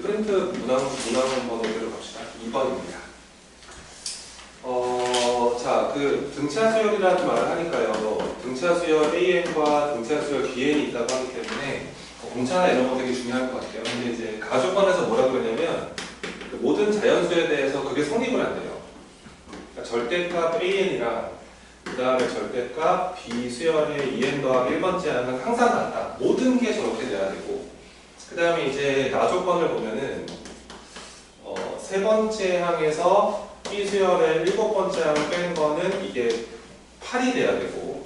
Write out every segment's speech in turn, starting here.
프린트 문항 번호대로 갑시다. 2번입니다. 자, 등차 수열이라는 말을 하니까요. 등차 수열 AN과 등차 수열 BN이 있다고 하기 때문에 공차나 이런 거 되게 중요할 것 같아요. 근데 이제 가족관에서 뭐라 그러냐면 모든 자연수에 대해서 그게 성립을 안 돼요. 그러니까 절대값 AN이랑 그 다음에 절대값 B 수열의 2n 더하기 1번째 항은 항상 같다. 모든 게 저렇게 돼야 되고 그 다음에 이제 나조건을 보면은 세 번째 항에서 B 수열의 7번째 항을 뺀 거는 이게 8이 돼야 되고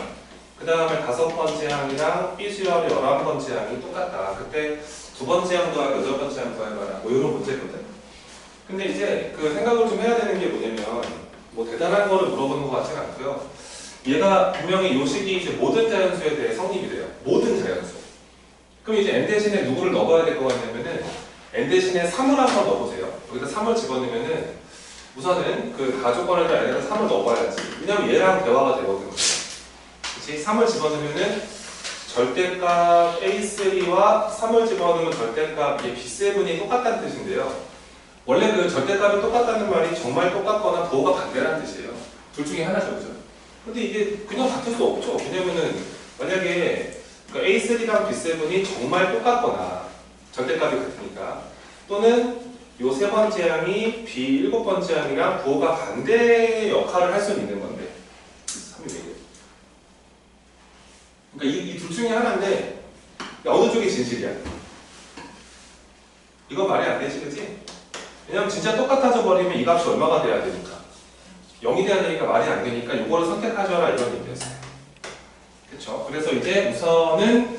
그 다음에 5번째 항이랑 B 수열의 11번째 항이 똑같다. 그때 2번째 항 더하기 8번째 항 더해봐라. 뭐 이런 문제거든. 근데 이제 그 생각을 좀 해야 되는 게 뭐냐면 뭐 대단한 거를 물어보는 것 같지는 않고요. 얘가 분명히 요 식이 이제 모든 자연수에 대해 성립이 돼요. 모든 자연수. 그럼 이제 n 대신에 누구를 넣어봐야 될 것 같냐면은 n 대신에 3을 한번 넣어보세요. 여기다 3을 집어넣으면은 우선은 그 가족관을 안에다 3을 넣어봐야지. 왜냐면 얘랑 대화가 되거든요. 그치? 3을 집어넣으면은 절대값 A3와 3을 집어넣으면 절대값 B7이 똑같다는 뜻인데요. 원래 그 절대값이 똑같다는 말이 정말 똑같거나 부호가 반대라는 뜻이에요. 둘 중에 하나죠, 그죠? 근데 이게 그냥 같을 수 없죠. 왜냐면은 만약에 그 A3랑 B7이 정말 똑같거나 절대값이 같으니까 또는 요 세 번째 항이 B 7번째 항이랑 부호가 반대의 역할을 할 수는 있는 건데 3이 왜 이래? 그러니까 이 둘 중에 하나인데 어느 쪽이 진실이야? 이건 말이 안 되지, 그치? 왜냐면 진짜 똑같아져 버리면 이 값이 얼마가 돼야 되니까 0이 돼야 되니까 말이 안 되니까 이거를 선택하셔라 이런 의미였어요. 그쵸? 그래서 이제 우선은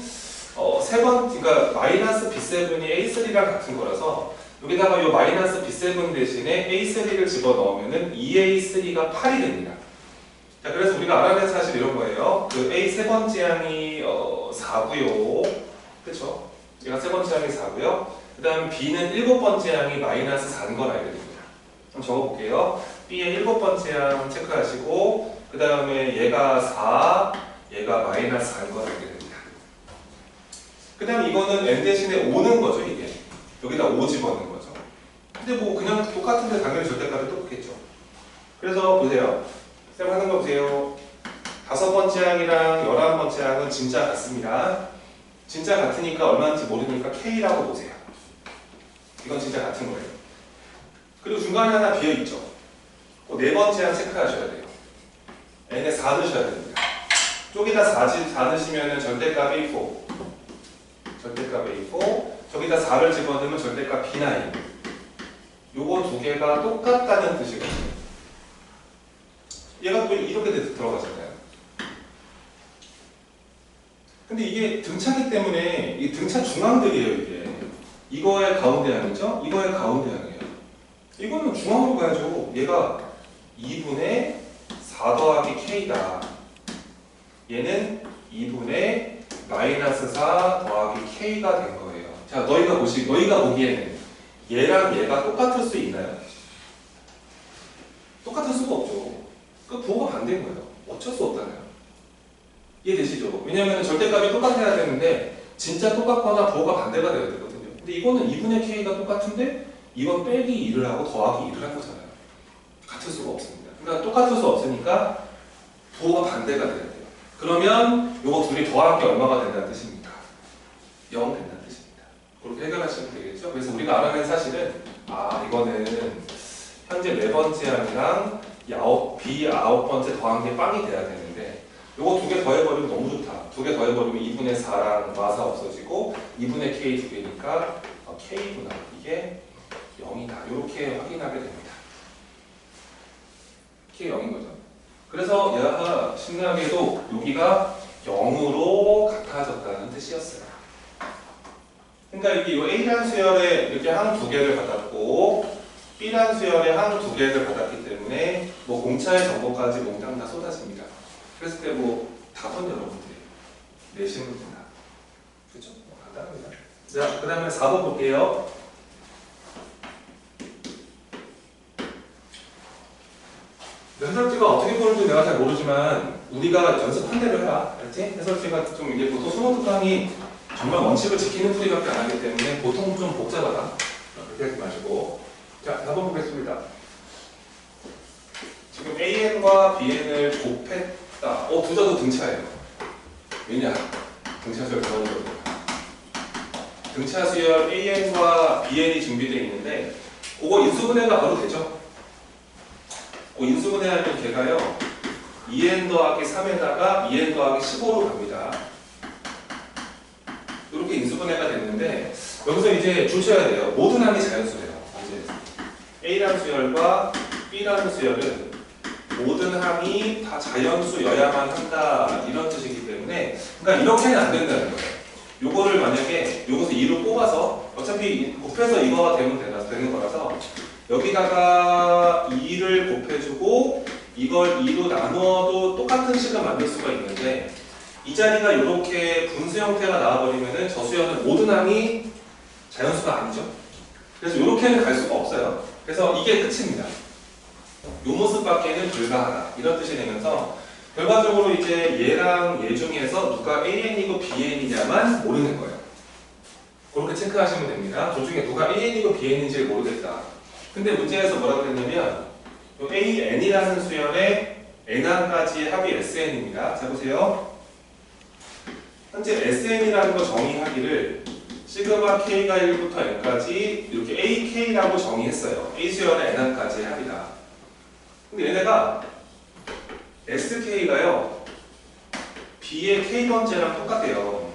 그러니까 마이너스 B7이 A3랑 같은 거라서 여기다가 이 마이너스 B7 대신에 A3를 집어넣으면은 2A3가 8이 됩니다. 자, 그래서 우리가 알아야 될 사실 이런 거예요. 그 A 세 번째 항이 4고요. 그쵸? 얘가 세 번째 항이 4고요. 그 다음 B는 7번째 항이 마이너스 4인 걸 알게 됩니다. 그럼 적어볼게요. B의 7번째 항 체크하시고 그 다음에 얘가 4, 얘가 마이너스 4인 걸 알게 됩니다. 그 다음 이거는 n 대신에 5는 거죠, 이게. 여기다 5 집어넣는 거죠. 근데 뭐 그냥 똑같은데 당연히 절대값이 똑같겠죠. 그래서 보세요. 쌤 하는 거 보세요. 5번째 항이랑 11번째 항은 진짜 같습니다. 진짜 같으니까 얼마인지 모르니까 K라고 보세요. 이건 진짜 같은 거예요. 그리고 중간에 하나 비어있죠. 그 네 번째 항 체크하셔야 돼요. n에 4 넣으셔야 됩니다. 쪽에다 4 넣으시면 절대값 A4 절대값 A4 저기다 4를 집어넣으면 절대값 B9 요거 두 개가 똑같다는 뜻이거든요. 얘가 또 이렇게 들어가잖아요. 근데 이게 등차기 때문에 이 등차 중앙들이에요. 이게 이거의 가운데 항이죠? 이거의 가운데 항이에요. 이거는 중앙으로 가야죠. 얘가 2분의 4 더하기 K다. 얘는 2분의 마이너스 4 더하기 K가 된 거예요. 자, 너희가 보기에는 얘랑 얘가 똑같을 수 있나요? 똑같을 수가 없죠. 그 부호가 반대인 거예요. 어쩔 수 없잖아요. 이해되시죠? 왜냐면 절대값이 똑같아야 되는데 진짜 똑같거나 부호가 반대가 돼야 되거든요. 근데 이거는 2분의 K가 똑같은데 이건 빼기 2를 하고 더하기 2를 한 거잖아요. 같을 수가 없습니다. 그러니까 똑같을 수 없으니까 부호가 반대가 돼야 돼요. 그러면 요거 둘이 더한 게 얼마가 된다는 뜻입니까? 0 된다는 뜻입니다. 그렇게 해결하시면 되겠죠? 그래서 우리가 알아낸 사실은 이거는 현재 4번째 항이랑 B 9번째 더한 게 빵이 돼야 되는데 요거 두 개 더해버리면 너무 좋다. 두 개 더해버리면 2분의 4랑 마사 없어지고 2분의 K 두 개니까 K구나. 이게 0이다. 이렇게 확인하게 됩니다. K 0인 거죠. 그래서 얘가 신기하게도 여기가 0으로 같아졌다는 뜻이었어요. 그러니까 이게 A란 수열에 이렇게 항 두 개를 받았고 B란 수열에 항 두 개를 받았기 때문에 뭐 공차의 정보까지 몽땅 다 쏟아집니다. 그랬을 때 뭐 답은 여러분들이 내시면 된다. 그렇죠? 간단합니다. 자, 그 다음에 4번 볼게요. 해설지가 어떻게 보는지 내가 잘 모르지만 우리가 연습한 대로 해라. 알지? 해설지가 좀 이게 보통 수능 특강이 정말 원칙을 지키는 풀이밖에 안 하기 때문에 보통 좀 복잡하다. 그렇게 하지 마시고. 자, 4번 보겠습니다. 지금 AN과 BN을 곱했다. 둘 다 또 등차예요. 왜냐? 등차수열 그만이거든요. 등차수열 AN과 BN이 준비되어 있는데 그거 인수분해가 바로 되죠? 인수분해하면 걔가요 2n 더하기 3에다가 2n 더하기 15로 갑니다. 이렇게 인수분해가 됐는데 여기서 이제 주셔야 돼요. 모든 항이 자연수예요. 이제 A라는 수열과 B라는 수열은 모든 항이 다 자연수여야만 한다 이런 뜻이기 때문에 그러니까 이렇게는 안 된다는 거예요. 요거를 만약에 요것을 2로 뽑아서 어차피 곱해서 이거가 되는 거라서 여기다가 2를 곱해주고 이걸 2로 나누어도 똑같은 식을 만들 수가 있는데 이 자리가 이렇게 분수 형태가 나와버리면은 저 수열은 모든 항이 자연수가 아니죠. 그래서 이렇게는 갈 수가 없어요. 그래서 이게 끝입니다. 요 모습밖에는 불가하다 이런 뜻이 되면서 결과적으로 이제 얘랑 얘 중에서 누가 AN이고 BN이냐만 모르는 거예요. 그렇게 체크하시면 됩니다. 저 중에 누가 AN이고 BN인지 모르겠다. 근데 문제에서 뭐라고 그랬냐면 AN이라는 수열의 N항까지의 합이 SN입니다. 자 보세요. 현재 SN이라는 거 정의하기를 시그마 K가 1부터 N까지 이렇게 AK라고 정의했어요. A 수열의 N항까지의 합이다. 근데 얘네가 SK가요 B의 K번째랑 똑같대요.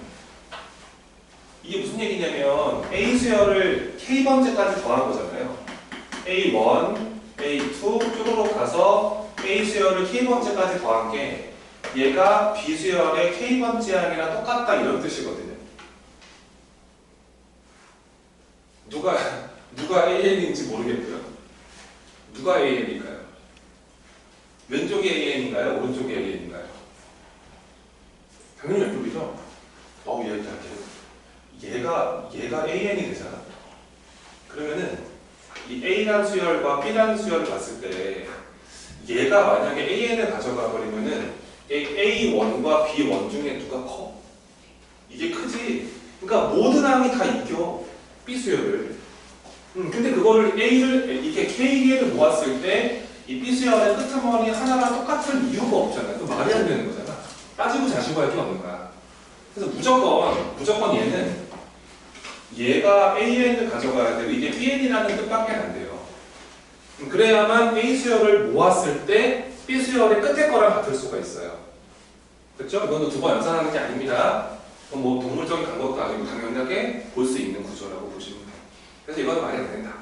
이게 무슨 얘기냐면 A 수열을 K번째까지 더한 거잖아요. A1, A2 쭉으로 가서 A 수열을 K번째까지 더한 게 얘가 B 수열의 K번째 항이랑 똑같다 이런 뜻이거든요. 누가 AN인지 모르겠고요. 누가 AN일까요? 왼쪽이 AN인가요? 오른쪽이 AN인가요? 당연히 왼쪽이죠? 얘가 AN이 되잖아. 그러면은 이 A라는 수열과 B라는 수열을 봤을 때 얘가 만약에 AN을 가져가 버리면은 A1과 B1 중에 누가 커? 이게 크지? 그러니까 모든 항이 다 이겨. B 수열을. 근데 그거를 이게 K를 모았을 때 이 B 수열의 끄트머리 하나랑 똑같을 이유가 없잖아요. 그 말이 안 되는 거잖아. 따지고 자시고 할 게 없는 거야. 그래서 무조건 얘가 AN을 가져가야 되고 이게 BN이라는 뜻밖에 안 돼요. 그래야만 A 수열을 모았을 때 B 수열의 끝에 거랑 같을 수가 있어요. 그렇죠? 이거는 두 번 연산하는 게 아닙니다. 뭐 동물적인 방법도 아니고 당연하게 볼 수 있는 구조라고 보시면 돼요. 그래서 이건 말이 안 된다.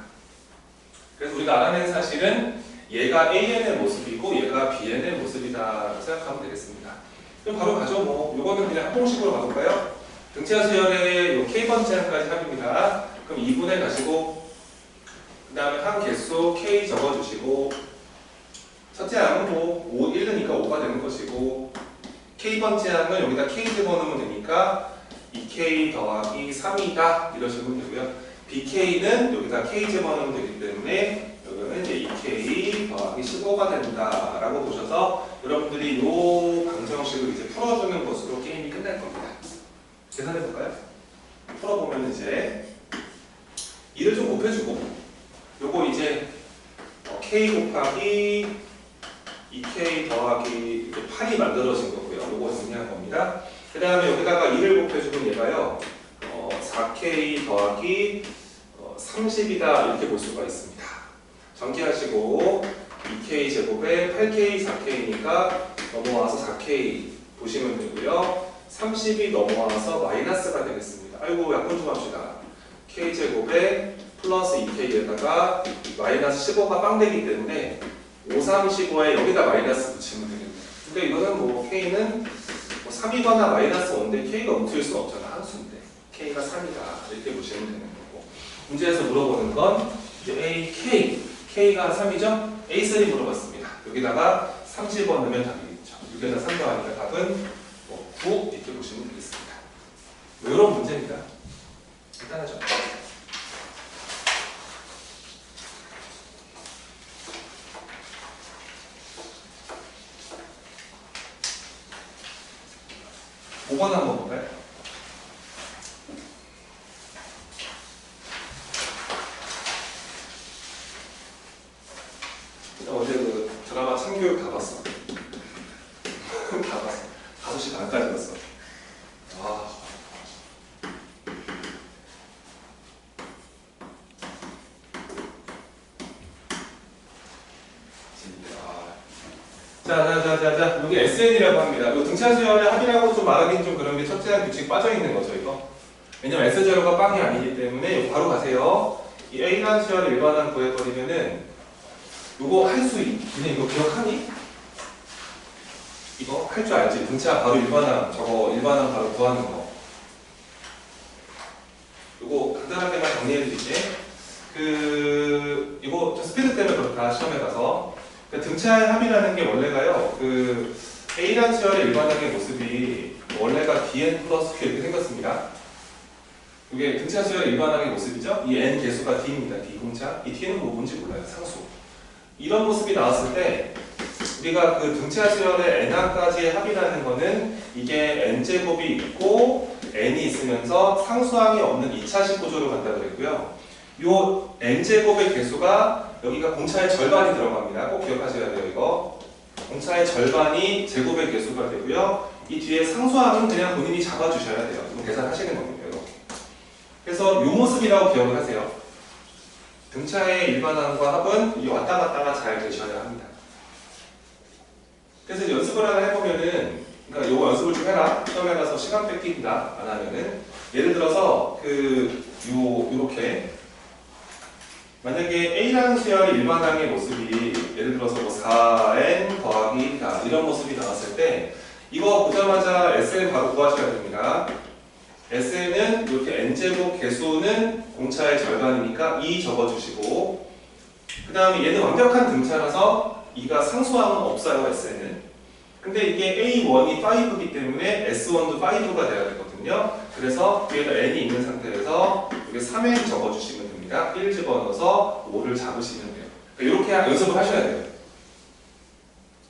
그래서 우리가 알아낸 사실은 얘가 AN의 모습이고 얘가 BN의 모습이다 생각하면 되겠습니다. 그럼 바로 가죠. 이거는 그냥 합공식으로 가볼까요? 등차 수열의 요 K번째 항까지 합입니다. 그럼 2분의 가시고 그 다음에 항 개수 K 적어주시고 첫째 항은 1이니까 5가 되는 것이고 K번째 항은 여기다 K 집어넣으면 되니까 2K 더하기 3이다 이러시면 되고요. BK는 여기다 K 집어넣으면 되기 때문에 여기는 이제 2K 더하기 15가 된다라고 보셔서 여러분들이 이 방정식을 이제 풀어주는 것으로 게임이 끝날 겁니다. 계산해 볼까요? 풀어보면 이제 2를 좀 곱해주고 요거 이제 K 곱하기 2K 더하기 8이 만들어진 거고요. 요거 정리한 겁니다. 그 다음에 여기다가 2를 곱해주면 얘가요 4K 더하기 30이다 이렇게 볼 수가 있습니다. 전기하시고 2K 제곱에 8K 4K니까 넘어와서 4K 보시면 되고요. 30이 넘어와서 마이너스가 되겠습니다. 아이고 약분 좀 합시다. K 제곱에 플러스 2K에다가 마이너스 15가 빵 되기 때문에 5, 3, 15에 여기다 마이너스 붙이면 되겠네요. 근데 이거는 K는 3이거나 마이너스 5인데 K가 움트일 수는 없잖아. 함수인데 K가 3이다 이렇게 보시면 되는 거고 문제에서 물어보는 건 이제 K가 3이죠? A3 물어봤습니다. 여기다가 30 넣으면 답이겠죠. 6에다 3 더하니까 답은 9 이렇게 보시면 되겠습니다. 이런 문제입니다. 간단하죠? 5번 한번 볼까요? 어제 그 드라마 참교육 다 봤어. 다 봤어. 5시 반까지 봤어. 아. 자, 여기 SN이라고 합니다. 이 등차 수열의 합이라고 좀 말하기는 좀 그런 게 첫째한 규칙 빠져있는 거죠, 이거. 왜냐면 S제로가 빵이 아니기 때문에 이거 바로 가세요. 이 A라는 수열을 일반항 구해버리면은 이거 할 수 그냥 이거 기억하니? 이거 할 줄 알지? 등차 바로 일반항, 저거 일반항 바로 구하는 거. 이거 간단하게만 정리해드릴게. 이거 좀 스피드 때문에 그렇다, 시험에 가서. 등차의 합이라는 게 원래가요, A라는 수열의 일반항의 모습이 원래가 dn 플러스 q 이렇게 생겼습니다. 이게 등차 수열의 일반항의 모습이죠? 이 n 개수가 d입니다. d 공차. 이 t는 뭐 뭔지 몰라요. 상수. 이런 모습이 나왔을 때 우리가 그 등차 수열의 n항까지의 합이라는 거는 이게 n제곱이 있고 n이 있으면서 상수항이 없는 2차식 구조로 간다 그랬고요. 요 n제곱의 개수가 여기가 공차의 절반이 들어갑니다. 꼭 기억하셔야 돼요. 이거 공차의 절반이 제곱의 개수가 되고요. 이 뒤에 상수항은 그냥 본인이 잡아주셔야 돼요. 이거 계산하시는 겁니다. 이거. 그래서 이 모습이라고 기억을 하세요. 등차의 일반항과 합은 왔다 갔다가 잘 되셔야 합니다. 그래서 연습을 하나 해보면은, 그러니까 이거 연습을 좀 해라. 시험에 가서 시간 뺏긴다. 안 하면은, 예를 들어서 요렇게 만약에 A라는 수열의 일반항의 모습이 예를 들어서 뭐 4n 더하기 1이다 이런 모습이 나왔을 때 이거 보자마자 SN 바로 구하셔야 됩니다. SN은 이렇게 n제곱 개수는 공차의 절반이니까 2 적어주시고 그 다음에 얘는 완벽한 등차라서 2가 상수항은 없어요. SN은. 근데 이게 A1이 5이기 때문에 S1도 5가 돼야 되거든요. 그래서 위에다 n이 있는 상태에서 여기 3n 적어주시면 됩니다. 1 집어넣어서 5를 잡으시면 돼요. 그러니까 이렇게 연습을 하셔야 돼요.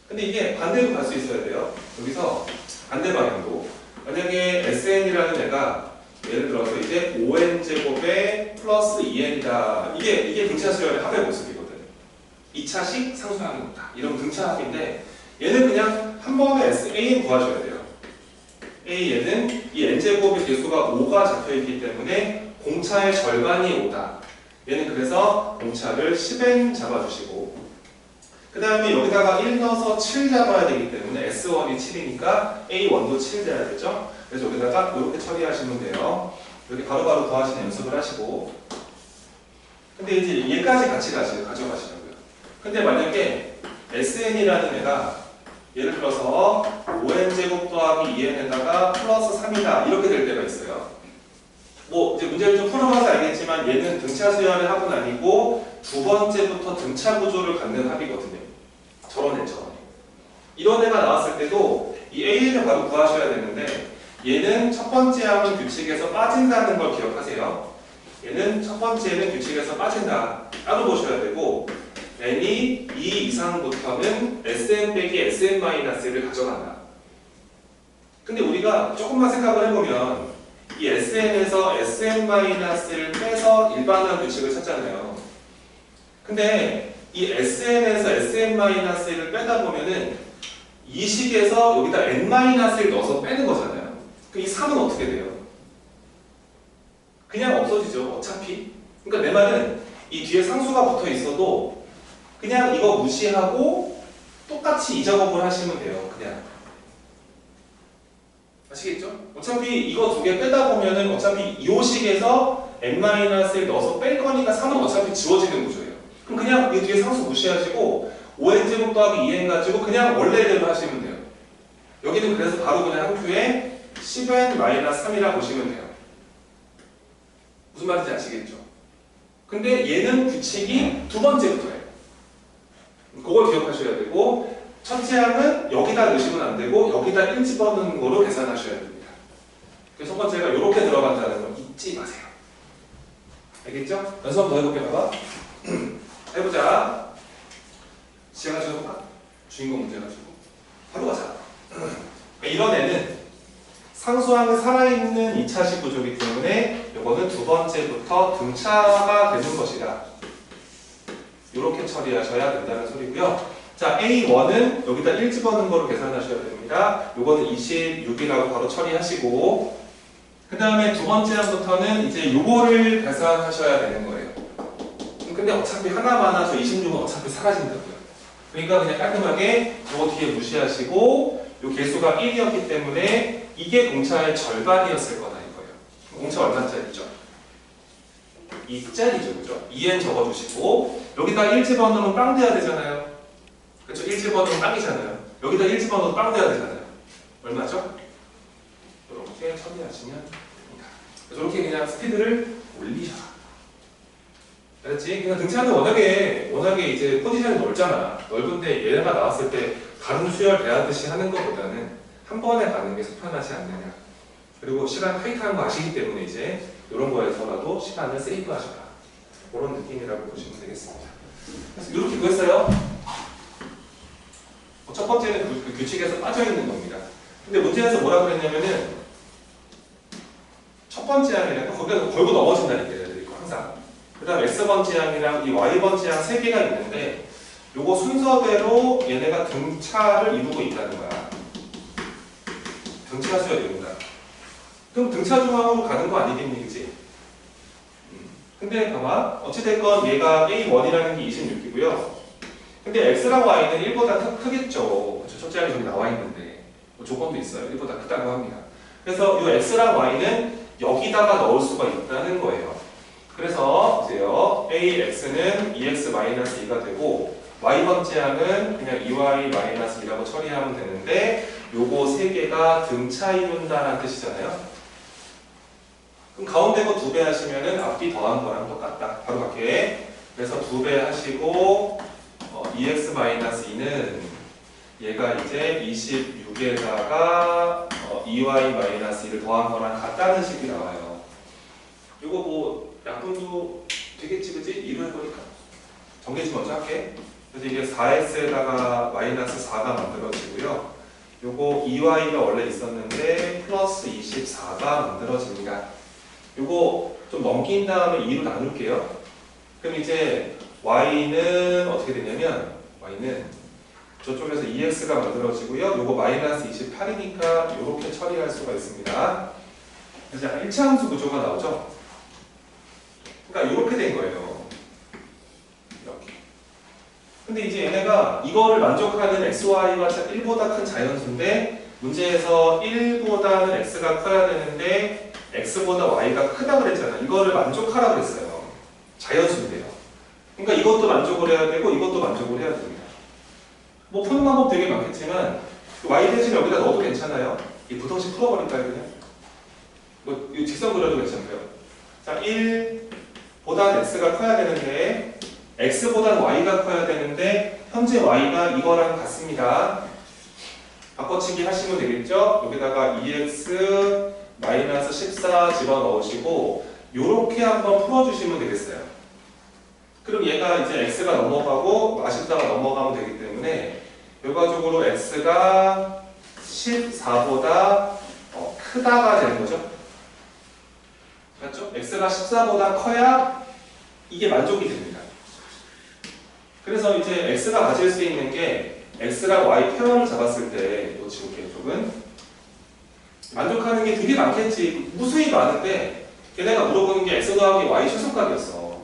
근데 이게 반대로 갈 수 있어야 돼요. 여기서 반대 방향도. 만약에 SN이라는 애가 예를 들어서 이제 5n제곱에 플러스 2n이다. 이게 등차 수열의 합의 모습이거든. 2차식 상수항이 없다. 이런 등차 합인데 얘는 그냥 한 번에 AN 구하셔야 돼요. A에는 이 n제곱의 개수가 5가 잡혀있기 때문에 공차의 절반이 5다. 얘는 그래서 공차를 10n 잡아주시고 그 다음에 여기다가 1 넣어서 7 잡아야 되기 때문에 S1이 7이니까 A1도 7 돼야 되죠. 그래서 여기다가 이렇게 처리하시면 돼요. 여기 바로바로 구하시는 연습을 하시고 근데 이제 얘까지 같이 가져가시라고요. 근데 만약에 SN이라는 애가 예를 들어서 5n제곱 더하기 2n에다가 플러스 3이다 이렇게 될 때가 있어요. 뭐 이제 문제를 좀 풀어봐서 알겠지만 얘는 등차 수열의 합은 아니고 두 번째부터 등차 구조를 갖는 합이거든요. 저런 애처럼. 이런 애가 나왔을 때도 이 AN을 바로 구하셔야 되는데 얘는 첫 번째 항은 규칙에서 빠진다는 걸 기억하세요. 얘는 첫 번째는 규칙에서 빠진다. 따로 보셔야 되고 n이 2 이상부터는 Sn 빼기 Sn-를 가져간다. 근데 우리가 조금만 생각을 해보면 이 SN에서 Sn-를 빼서 일반항 규칙을 찾잖아요. 근데 이 SN에서 Sn-를 빼다 보면은 이 식에서 여기다 n-를 넣어서 빼는 거잖아요. 그럼 이 3은 어떻게 돼요? 그냥 없어지죠. 어차피. 그러니까 내 말은 이 뒤에 상수가 붙어 있어도 그냥 이거 무시하고 똑같이 이 작업을 하시면 돼요. 그냥. 아시겠죠? 어차피 이거 두 개 빼다 보면은 어차피 이 식에서 n-를 넣어서 뺄 거니까 3은 어차피 지워지는 구조예요. 그럼 그냥 이 뒤에 상수 무시하시고 5n제곱 더하기 2n 가지고 그냥 원래대로 하시면 돼요. 여기는 그래서 바로 그냥 한 큐에 10n-3이라 보시면 돼요. 무슨 말인지 아시겠죠? 근데 얘는 규칙이 두 번째부터예요. 그걸 기억하셔야 되고 첫째 항은 여기다 넣으시면 안 되고 여기다 1 집어넣는 거로 계산하셔야 됩니다. 그래서 첫 번째가 이렇게 들어간다는 걸 잊지 마세요. 알겠죠? 연습 한번 더 해볼게 봐봐. 해보자. 시간 가지고 해볼까? 주인공 문제 가지고 바로 가자. 이런 애는 상수항이 살아있는 2차식 구조이기 때문에 이거는 두 번째부터 등차가 되는 것이다. 이렇게 처리하셔야 된다는 소리고요. 자, A1은 여기다 1 집어넣은 거로 계산하셔야 됩니다. 요거는 26이라고 바로 처리하시고, 그 다음에 두 번째 항부터는 이제 요거를 계산하셔야 되는 거예요. 근데 어차피 하나만 하서 26은 어차피 사라진다고요. 그러니까 그냥 깔끔하게 요거 뒤에 무시하시고, 요 개수가 1이었기 때문에 이게 공차의 절반이었을 거다 이거예요. 공차 얼마짜리죠? 2짜리죠, 그죠? 2n 적어주시고, 여기다 1 집어넣으면 빵 돼야 되잖아요. 그렇죠? 1 집어넣으면 빵이잖아요. 여기다 1 집어넣으면 빵 돼야 되잖아요. 얼마죠? 이렇게 처리하시면 됩니다. 이렇게 그냥 스피드를 올리셔라. 알았지? 그냥 등차는 워낙에 이제 포지션이 넓잖아. 넓은데 얘가 나왔을 때 다른 수열 배하듯이 하는 것보다는 한 번에 가는 게 속편하지 않느냐. 그리고 시간 타이트한 거 아시기 때문에 이제 이런 거에서라도 시간을 세이브 하셔라. 그런 느낌이라고 보시면 되겠습니다. 그래서 이렇게 구했어요. 첫 번째는 그 규칙에서 빠져있는 겁니다. 근데 문제에서 뭐라 그랬냐면은 첫 번째 항이랑 거기서 걸고 넘어진다니까요. 항상. 그 다음 X번째 항이랑 이 Y번째 항 3개가 있는데 요거 순서대로 얘네가 등차를 이루고 있다는 거야. 등차 수열입니다. 그럼 등차 중앙으로 가는 거 아니겠니, 그치? 근데 봐봐. 어찌됐건 얘가 A1이라는 게 26이고요. 근데 X랑 Y는 1보다 크겠죠. 첫째 항이 저기 나와 있는데. 뭐 조건도 있어요. 1보다 크다고 합니다. 그래서 이 X랑 Y는 여기다가 넣을 수가 있다는 거예요. 그래서 보세요. AX는 2x-2가 되고 Y번째 항은 그냥 2y-2라고 처리하면 되는데 요거 3개가 등차 이룬다라는 뜻이잖아요. 그럼 가운데 거 2배 하시면은 앞뒤 더한 거랑 똑같다. 바로 갈게. 그래서 2배 하시고 2x-2는 얘가 이제 26에다가 2y-1을 더한 거랑 같다는 식이 나와요. 이거 뭐 약분도 되겠지, 그치? 2로 해보니까. 정계지 먼저 할게. 그래서 이게 4x에다가 마이너스 4가 만들어지고요. 요거 2y가 원래 있었는데 플러스 24가 만들어집니다. 요거 좀 넘긴 다음에 2로 나눌게요. 그럼 이제 y는 어떻게 되냐면 y는 저쪽에서 2x가 만들어지고요. 요거 마이너스 28이니까 이렇게 처리할 수가 있습니다. 그래서 1차 함수 구조가 나오죠. 그러니까 이렇게 된 거예요. 이렇게. 근데 이제 얘네가 이거를 만족하는 xy가 1보다 큰 자연수인데 문제에서 1보다는 x가 커야 되는데 x보다 y가 크다 그랬잖아. 이거를 만족하라 그랬어요. 자연수인데요. 그러니까 이것도 만족을 해야 되고 이것도 만족을 해야 됩니다. 뭐 푸는 방법 되게 많겠지만 y 대신 여기다 넣어도 괜찮아요. 이 부등식 풀어버릴까요 그냥? 뭐 이 직선 그려도 괜찮고요. 자, 1보다 x가 커야 되는데 x보다 y가 커야 되는데 현재 y가 이거랑 같습니다. 바꿔치기 하시면 되겠죠? 여기다가 2x 마이너스 14 집어넣으시고 요렇게 한번 풀어주시면 되겠어요. 그럼 얘가 이제 x가 넘어가고 14가 넘어가면 되기 때문에 결과적으로 x가 14보다 크다가 되는 거죠. 맞죠? x가 14보다 커야 이게 만족이 됩니다. 그래서 이제 x가 가질 수 있는 게 x랑 y 표현을 잡았을 때 또 지울게 쪽은 만족하는 게 되게 많겠지. 무수히 많은데 걔네가 물어보는 게 x 더하기 y 최소값이었어.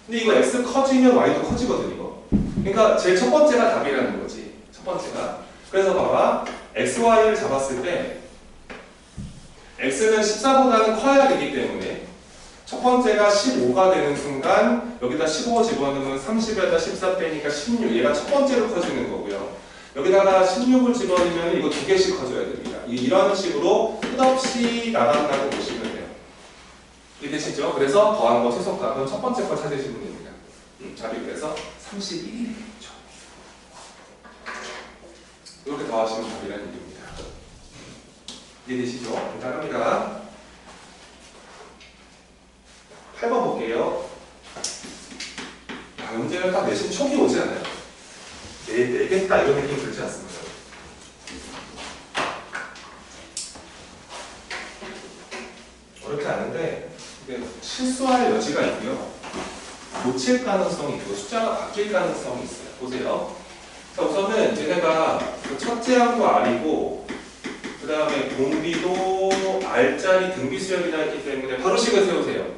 근데 이거 x 커지면 y도 커지거든 이거. 그러니까 제일 첫 번째가 답이라는 거지. 첫 번째가. 그래서 봐봐. x, y를 잡았을 때 x는 14보다는 커야 되기 때문에 첫 번째가 15가 되는 순간 여기다 15 집어넣으면 30에다 14 빼니까 16. 얘가 첫 번째로 커지는 거고요. 여기다가 16을 집어넣으면 이거 2개씩 커져야 됩니다. 이런 식으로 끝없이 나간다고 보시면 돼요. 이해되시죠? 그래서 더한 거 최소값은 첫 번째 거 찾으시면 됩니다. 답이 그래서 31이죠. 이렇게 더하시면 답이라는 얘기입니다. 이해되시죠? 간단합니다. 8번 볼게요. 야, 문제는 딱 내신 촉이 오지 않아요? 내겠다 이런 느낌 들지 않습니다. 어렵지 않은데 실수할 여지가 있고요. 놓칠 가능성이 있고 숫자가 바뀔 가능성이 있어요. 보세요. 자, 우선은 얘네가 첫째 항도 R이고 그 다음에 공비도 R자리 등비 수열이라 했기 때문에 바로 식을 세우세요.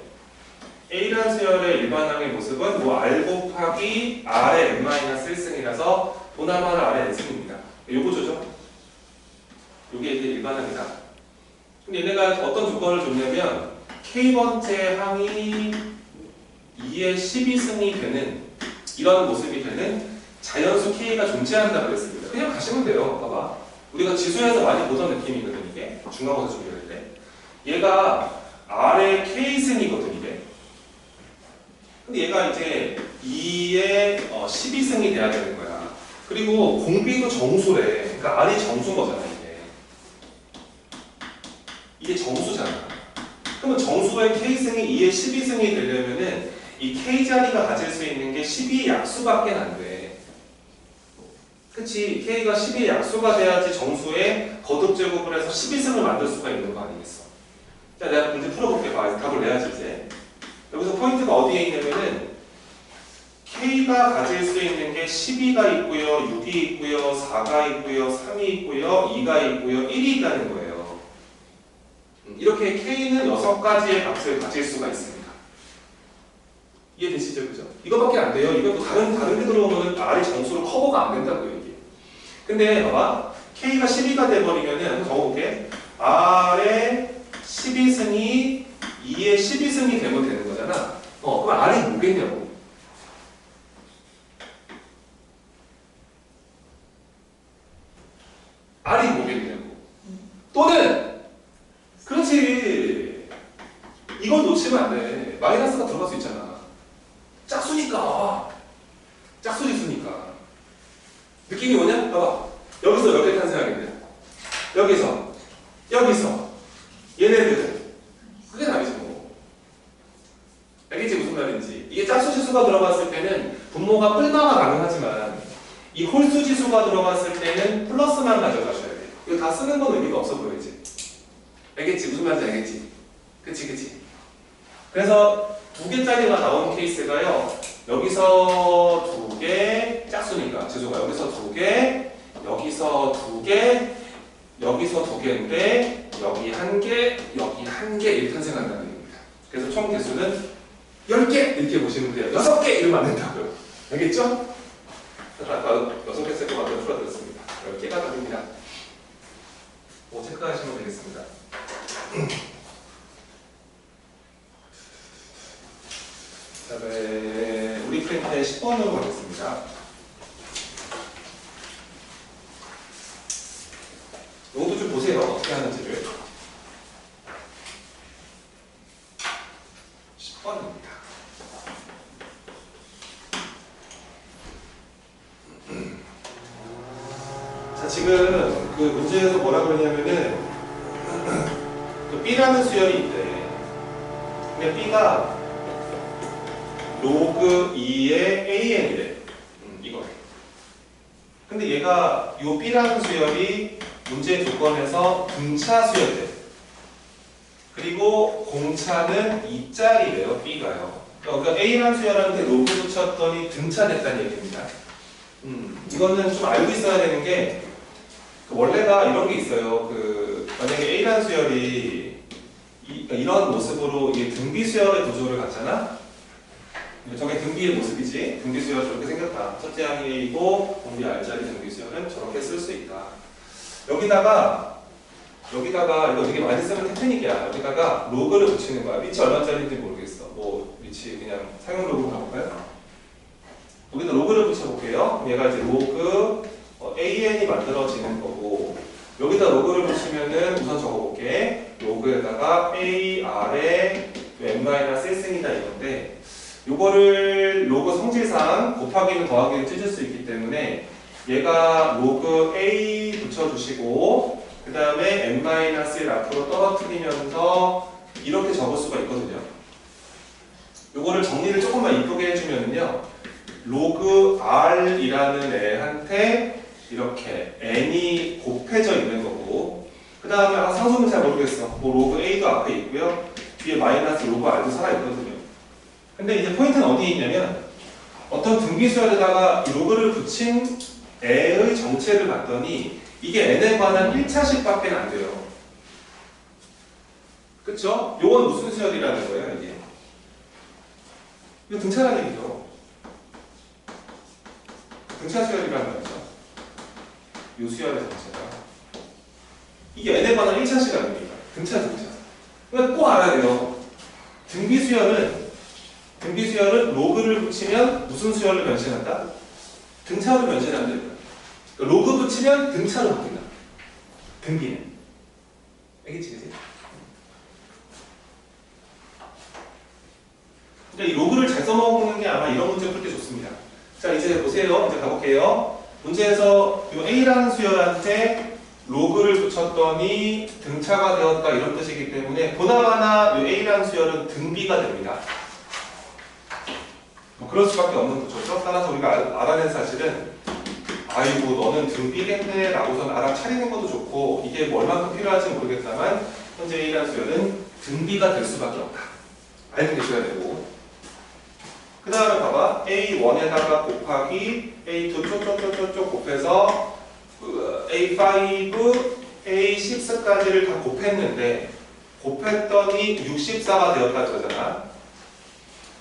A라는 수열의 일반항의 모습은 뭐 R 곱하기 R의 n-1승이라서 보나마나 R의 n승입니다. 요거죠. 요게 이제 일반항이다. 근데 얘네가 어떤 조건을 줬냐면 K번째 항이 2의 12승이 되는 이런 모습이 되는 자연수 K가 존재한다고 했습니다. 그냥 가시면 돼요. 봐봐. 우리가 지수에서 많이 보던 느낌이거든 이게. 중간고사 준비할 때. 얘가 R의 K승이거든 이게. 근데 얘가 이제 2의 12승이 돼야 되는 거야. 그리고 공비도 정수래. 그러니까 R이 정수인 거잖아 이게. 이게 정수잖아. 그러면 정수의 K승이 2의 12승이 되려면은 이 K자리가 가질 수 있는 게 12의 약수밖에 안 돼. 그치? K가 12의 약수가 돼야지 정수의 거듭제곱을 해서 12승을 만들 수가 있는 거 아니겠어? 자, 내가 문제 풀어볼게. 답을 내야지 이제. 여기서 포인트가 어디에 있냐면은 K가 가질 수 있는 게 12가 있고요, 6이 있고요, 4가 있고요, 3이 있고요, 2가 있고요, 1이 있다는 거예요. 이렇게 K는 6가지의 값을 가질 수가 있습니다. 이해되시죠? 그죠? 이거밖에 안 돼요. 이것도 다른 데 들어오면 R이 정수로 커버가 안 된다고요, 이게. 근데 봐봐. K가 12가 돼버리면은, 한번 적어볼게. R의 12승이 2의 12승이 되면 되는 거잖아. 그럼 R이 뭐겠냐고. R이 뭐겠냐고. 또는, 그렇지. 이걸 놓치면 안 돼. 마이너스가 들어갈 수 있잖아. 짝수니까. 짝수지수니까. 느낌이 뭐냐? 봐봐. 여기서 몇 개 탄생하겠냐? 여기서. 얘네들. 그게 답이지 뭐. 알겠지? 무슨 말인지. 이게 짝수지수가 들어갔을 때는 분모가 뿔마가 가능하지만 이 홀수지수가 들어갔을 때는 플러스만 가져가셔야 돼. 이거 다 쓰는 건 의미가 없어 보이지? 알겠지? 무슨 말인지 알겠지? 그치. 그래서 2개짜리가 나온 케이스가요. 여기서 2개, 짝수니까 죄송해요. 여기서 2개, 여기서 2개, 여기서 2개인데 여기 1개, 여기 1개 이렇게 탄생한다는 얘기입니다. 그래서 총 개수는 10개 이렇게 보시면 돼요. 6개 이러면 안 된다고요. 알겠죠? 아까 6개 쓸 거 만들어 풀어드렸습니다. 10개가 답입니다. 체크하시면 되겠습니다. 그 다음에 우리 프린트에 10번으로 가겠습니다. 이것도 좀 보세요. 어떻게 하는지를. 10번입니다. 자, 지금 그 문제에서 뭐라 그러냐면은 그 B라는 수열이 있대. 근데 B가 로그 2의 AN이래. 이거. 근데 얘가 요 B라는 수열이 문제 조건에서 등차 수열돼. 그리고 공차는 2짜리래요. B가요. 그러니까 A라는 수열한테 로그 붙였더니 등차됐다는 얘기입니다. 이거는 좀 알고 있어야 되는 게 원래가 이런 게 있어요. 만약에 A라는 수열이 이런 모습으로 이게 등비 수열의 구조를 갖잖아. 저게 등비의 모습이지. 등비 수열 저렇게 생겼다. 첫째 항이 A이고 공비 R자리 등비 수열은 저렇게 쓸 수 있다. 여기다가 이거 되게 많이 쓰는 테크닉이야. 여기다가 로그를 붙이는 거야. 위치 얼마짜리인지 모르겠어. 뭐 위치 그냥 사용 로그 가볼까요? 여기다 로그를 붙여볼게요. 얘가 이제 로그 AN이 만들어지는 거고 여기다 로그를 붙이면은 우선 적어볼게. 로그에다가 A, R에 n-1승이다 이건데 요거를 로그 성질상 곱하기는 더하기는 찢을 수 있기 때문에 얘가 로그 A 붙여주시고 그 다음에 n-1 앞으로 떨어뜨리면서 이렇게 적을 수가 있거든요. 요거를 정리를 조금만 이쁘게 해주면은요 로그 R이라는 애한테 이렇게 n이 곱해져 있는 거고 그 다음에 상수는 잘 모르겠어. 뭐 로그 A도 앞에 있고요 뒤에 마이너스 로그 R도 살아있거든요. 근데 이제 포인트는 어디에 있냐면 어떤 등비 수열에다가 이 로그를 붙인 애의 정체를 봤더니 이게 n에 관한 1차식밖에 안 돼요. 그쵸? 요건 무슨 수열이라는 거예요, 이게? 이거 등차라는 얘기죠. 등차 수열이라는 말이죠. 요 수열의 정체가. 이게 n에 관한 1차식 아닙니까? 등차. 그러니까 꼭 알아야 돼요. 등비 수열은 로그를 붙이면 무슨 수열로 변신한다? 등차로 변신한다. 로그 붙이면 등차로 바뀐다. 등비는. 알겠지, 그치? 그러니까 이 로그를 잘 써먹는 게 아마 이런 문제 풀 때 좋습니다. 자, 이제 보세요. 이제 가볼게요. 문제에서 이 A라는 수열한테 로그를 붙였더니 등차가 되었다 이런 뜻이기 때문에 보나마나 이 A라는 수열은 등비가 됩니다. 뭐 그럴 수밖에 없는 구조죠. 따라서 우리가 알아낸 사실은 아이고 너는 등비겠네 라고선 알아차리는 것도 좋고 이게 뭐 얼만큼 필요할지 모르겠다만 현재 A라는 수열은 등비가 될 수밖에 없다. 알고 계셔야 되고 그 다음에 봐봐 A1에다가 곱하기 A2 쪼쪼쪼쪼 곱해서 A5, A6까지를 다 곱했는데 곱했더니 64가 되었다 그러잖아.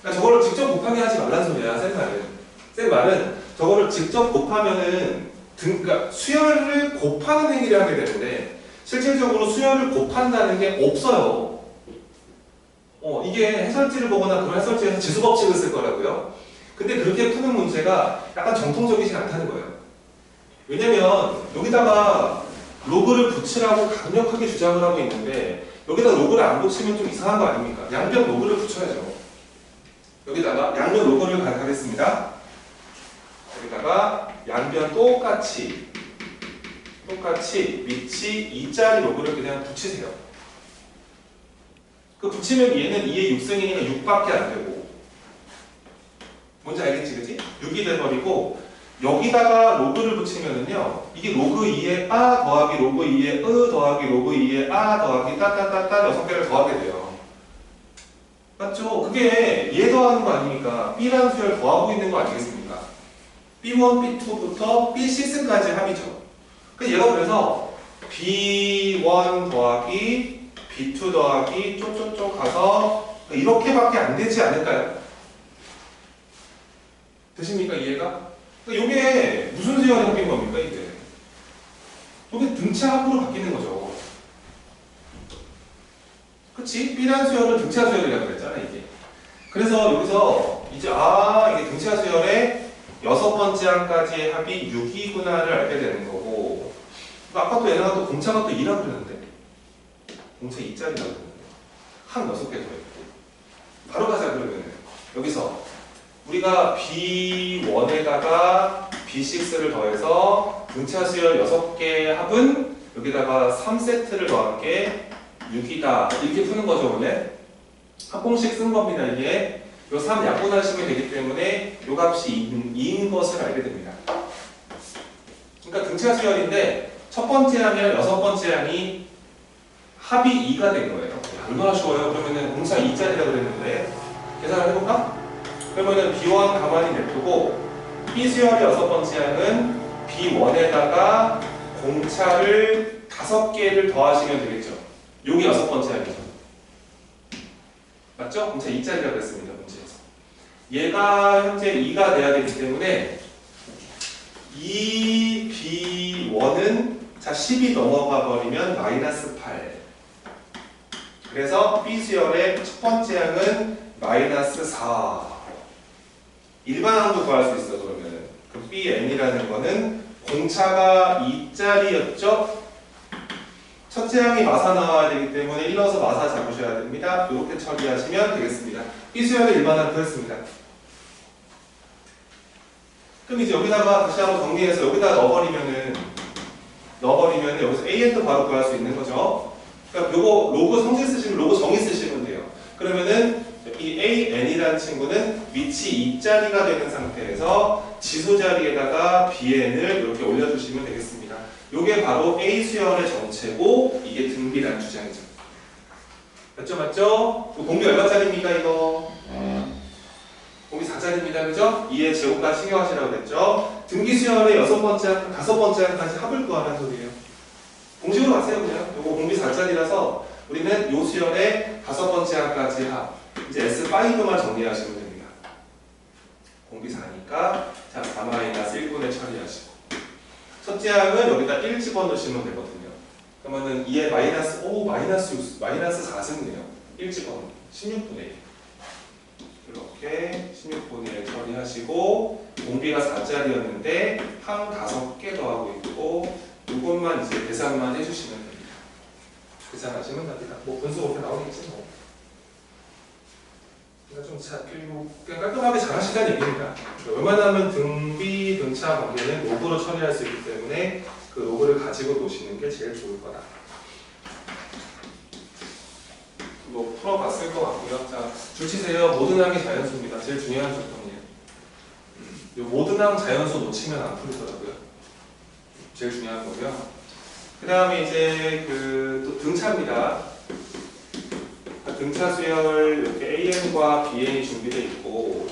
그러니까 저거를 직접 곱하기 하지 말란 소리야, 쌤 말은 저거를 직접 곱하면은 그러니까 수열을 곱하는 행위를 하게 되는데 실질적으로 수열을 곱한다는 게 없어요. 이게 해설지를 보거나 그런 해설지에서 지수법칙을 쓸 거라고요. 근데 그렇게 푸는 문제가 약간 정통적이지 않다는 거예요. 왜냐면 여기다가 로그를 붙이라고 강력하게 주장을 하고 있는데 여기다 로그를 안 붙이면 좀 이상한 거 아닙니까? 양변 로그를 붙여야죠. 여기다가 양변 로그를 가겠습니다. 여기다가 양변 똑같이 밑이 2짜리 로그를 그냥 붙이세요. 그 붙이면 얘는 2의 6승이니까 6밖에 안 되고 뭔지 알겠지, 그치? 6이 돼버리고 여기다가 로그를 붙이면은요 이게 로그 2에 아 더하기 로그 2에 더하기 로그 2에 아 더하기 따따따따 6개를 더하게 돼요. 맞죠? 그게 얘 더하는 거 아닙니까? B라는 수열을 더하고 있는 거 아니겠습니까? B1, B2부터 B6까지 합이죠. 얘가 그래서 B1 더하기 B2 더하기 쪼쪼쪼 가서 이렇게밖에 안 되지 않을까요? 되십니까? 이해가? 이게 무슨 수열이 바뀐 겁니까? 이게 등차 합으로 바뀌는 거죠. 그치? B라는 수열은 등차 수열이라고 그랬잖아 이게. 그래서 여기서 이제 이게 등차 수열의 6번째 항까지의 합이 6이구나를 알게 되는 거고 아까 또 얘네가 또 공차가 또 2라고 그랬는데 공차 2짜리라고 그랬는데 한 6개 더했고 바로 가자 그러면 여기서 우리가 B1에다가 B6를 더해서 등차 수열 6개의 합은 여기다가 3세트를 더한 게 6이다 이렇게 푸는 거죠 원래. 합공식 쓴 겁니다. 이게 요 3 약분하시면 되기 때문에 요 값이 2인 것을 알게 됩니다. 그러니까 등차 수열인데 첫 번째 항이랑 6번째 항이 합이 2가 된 거예요. 얼마나 쉬워요? 그러면은 공차 2짜리라고 그랬는데 계산을 해볼까? 그러면은 B1 가만히 냅두고 B 수열의 6번째 항은 B1에다가 공차를 5개를 더하시면 되겠죠. 요게 6번째 항이죠. 맞죠? 공차 2짜리라고 했습니다. 문제에서. 얘가 현재 2가 돼야 되기 때문에 이 B1은 자 10이 넘어가 버리면 마이너스 8. 그래서 B 수열의 첫 번째 항은 마이너스 4. 일반항도 구할 수 있어 그러면. 그 Bn이라는 거는 공차가 2짜리였죠? 첫째 항이 마사 나와야 되기 때문에 1 넣어서 마사 잡으셔야 됩니다. 이렇게 처리하시면 되겠습니다. B 수열의 일반항 구했습니다. 그럼 이제 여기다가 다시 한번 정리해서 여기다 넣어버리면은 여기서 AN도 바로 구할 수 있는 거죠. 그러니까 요거 로그 성질 쓰시면 로그 정의 쓰시면 돼요. 그러면은 이 AN이라는 친구는 위치 2짜리가 되는 상태에서 지수 자리에다가 BN을 이렇게 올려주시면 되겠습니다. 요게 바로 A 수열의 정체고 이게 등비라는 주장이죠. 맞죠? 공비 얼마짜리입니까 이거? 4자리입니다. 그죠? 2의 제곱까지 신경하시라고 그랬죠? 등기수열의 6번째, 5번째 항까지 합을 구하라는 소리예요. 공식으로 하세요, 그냥. 요거 공비 4자리라서 우리는 요 수열의 5번째 항까지 합. 이제 S5만 정리하시면 됩니다. 공비 4니까, 자, 4-1분의 처리하시고. 첫째 항은 여기다 1 집어넣으시면 되거든요. 그러면은 2의 마이너스 4승이네요. 1 집어넣으면 16분의 1. 이렇게 16분의 1 처리하시고, 공비가 4짜리였는데, 항 5개 더하고 있고, 이것만 이제 계산만 해주시면 됩니다. 계산하시면 됩니다. 뭐 분수 그렇게 나오겠지 뭐. 그러니까 그리고 그냥 깔끔하게 잘 하시자는 얘기입니다. 웬만하면 등비, 등차 관계는 로그로 처리할 수 있기 때문에 그 로그를 가지고 노시는 게 제일 좋을 거다. 뭐 풀어봤을 것 같고요. 자, 줄 치세요. 모든 항이 자연수입니다. 제일 중요한 조건이에요. 이 모든 항 자연수 놓치면 안 풀리더라고요. 제일 중요한 거고요. 그 다음에 이제 또 등차입니다. 등차 수열 이렇게 AN과 BN이 준비되어 있고,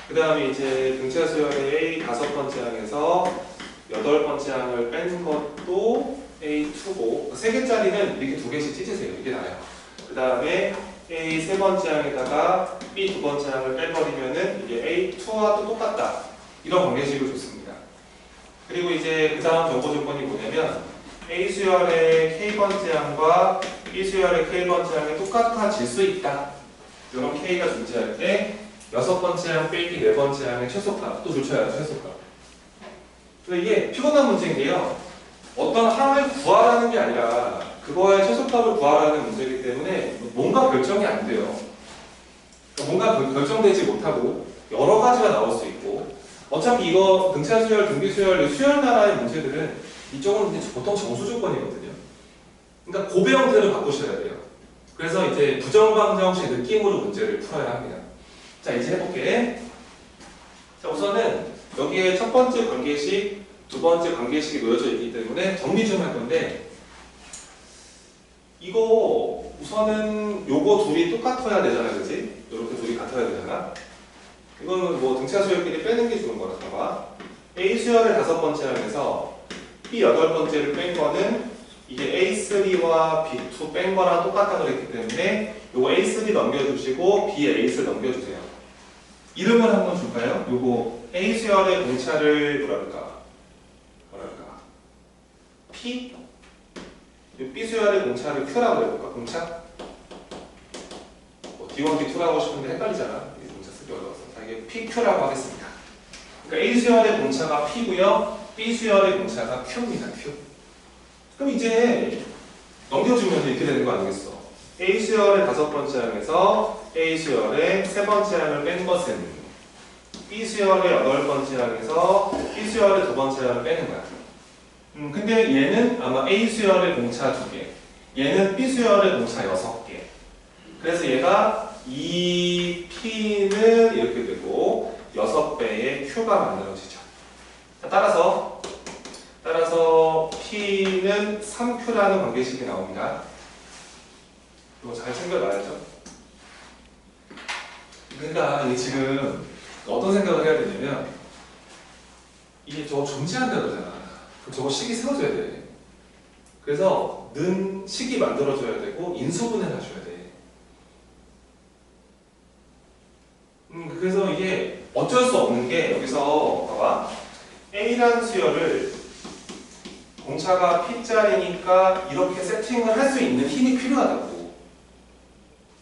그 다음에 이제 등차 수열의 A 5번째 항에서 8번째 항을 뺀 것도 A2고, 3개짜리는 이렇게 2개씩 찢으세요. 이게 나아요. 그 다음에 A 3번째 항에다가 B 2번째 항을 빼버리면은 이게 A2와 또 똑같다. 이런 관계식을 줬습니다. 그리고 이제 그 다음 정보 조건이 뭐냐면 A 수열의 K번째 항과 B 수열의 K번째 항이 똑같아질 수 있다. 이런 K가 존재할 때 6번째 항 빼기 4번째 항의 최소값 또 줄쳐야죠. 최소값. 근데 이게 피곤한 문제인데요. 어떤 항을 구하라는 게 아니라 그거의 최소값을 구하라는 문제이기 때문에 뭔가 결정이 안 돼요. 뭔가 결정되지 못하고 여러 가지가 나올 수 있고, 어차피 이거 등차 수열, 등비 수열, 수열 나라의 문제들은 이쪽은 이제 보통 정수 조건이거든요. 그러니까 고배 형태를 바꾸셔야 돼요. 그래서 이제 부정방정식 느낌으로 문제를 풀어야 합니다. 자, 이제 해볼게. 자, 우선은 여기에 첫 번째 관계식, 두 번째 관계식이 놓여져 있기 때문에 정리 좀 할 건데, 이거 우선은 요거 둘이 똑같아야 되잖아, 그치? 이렇게 둘이 같아야 되잖아. 이거는 뭐 등차 수열끼리 빼는 게 좋은 거라. 봐봐. A 수열을 5번째 항에서 B 8번째를 뺀 거는 이게 A3와 B2 뺀 거랑 똑같다고 그랬기 때문에 요거 A3 넘겨주시고 B에 A3 넘겨주세요. 이름을 한번 줄까요? 요거 A 수열의 공차를 뭐랄까 P? B 수열의 공차를 Q라고 해볼까? 공차? 뭐 D1, D2라고 하고 싶은데 헷갈리잖아. 이 공차 쓰기 어려워서. 자, 이게 PQ라고 하겠습니다. 그러니까 A 수열의 공차가 P고요. B 수열의 공차가 Q입니다. Q. 그럼 이제 넘겨주면 이렇게 되는 거 아니겠어? A 수열의 5번째 항에서 A 수열의 3번째 항을 뺀 것은 B 수열의 8번째 항에서 B 수열의 2번째 항을 빼는 거야. 근데 얘는 아마 A 수열의 공차 2개, 얘는 B 수열의 공차 6개. 그래서 얘가 2P는 이렇게 되고 6배의 Q가 만들어지죠. 따라서 P는 3Q라는 관계식이 나옵니다. 이거 잘 챙겨놔야죠. 그러니까 이게 지금 어떤 생각을 해야 되냐면, 이게 저거 존재한다 그러잖아. 저거 식이 세워줘야 돼. 그래서 는 식이 만들어줘야 되고 인수분해 해줘야 돼. 그래서 이게 어쩔 수 없는 게, 여기서 봐봐. A라는 수열을 공차가 P짜리니까 이렇게 세팅을 할 수 있는 힘이 필요하다고.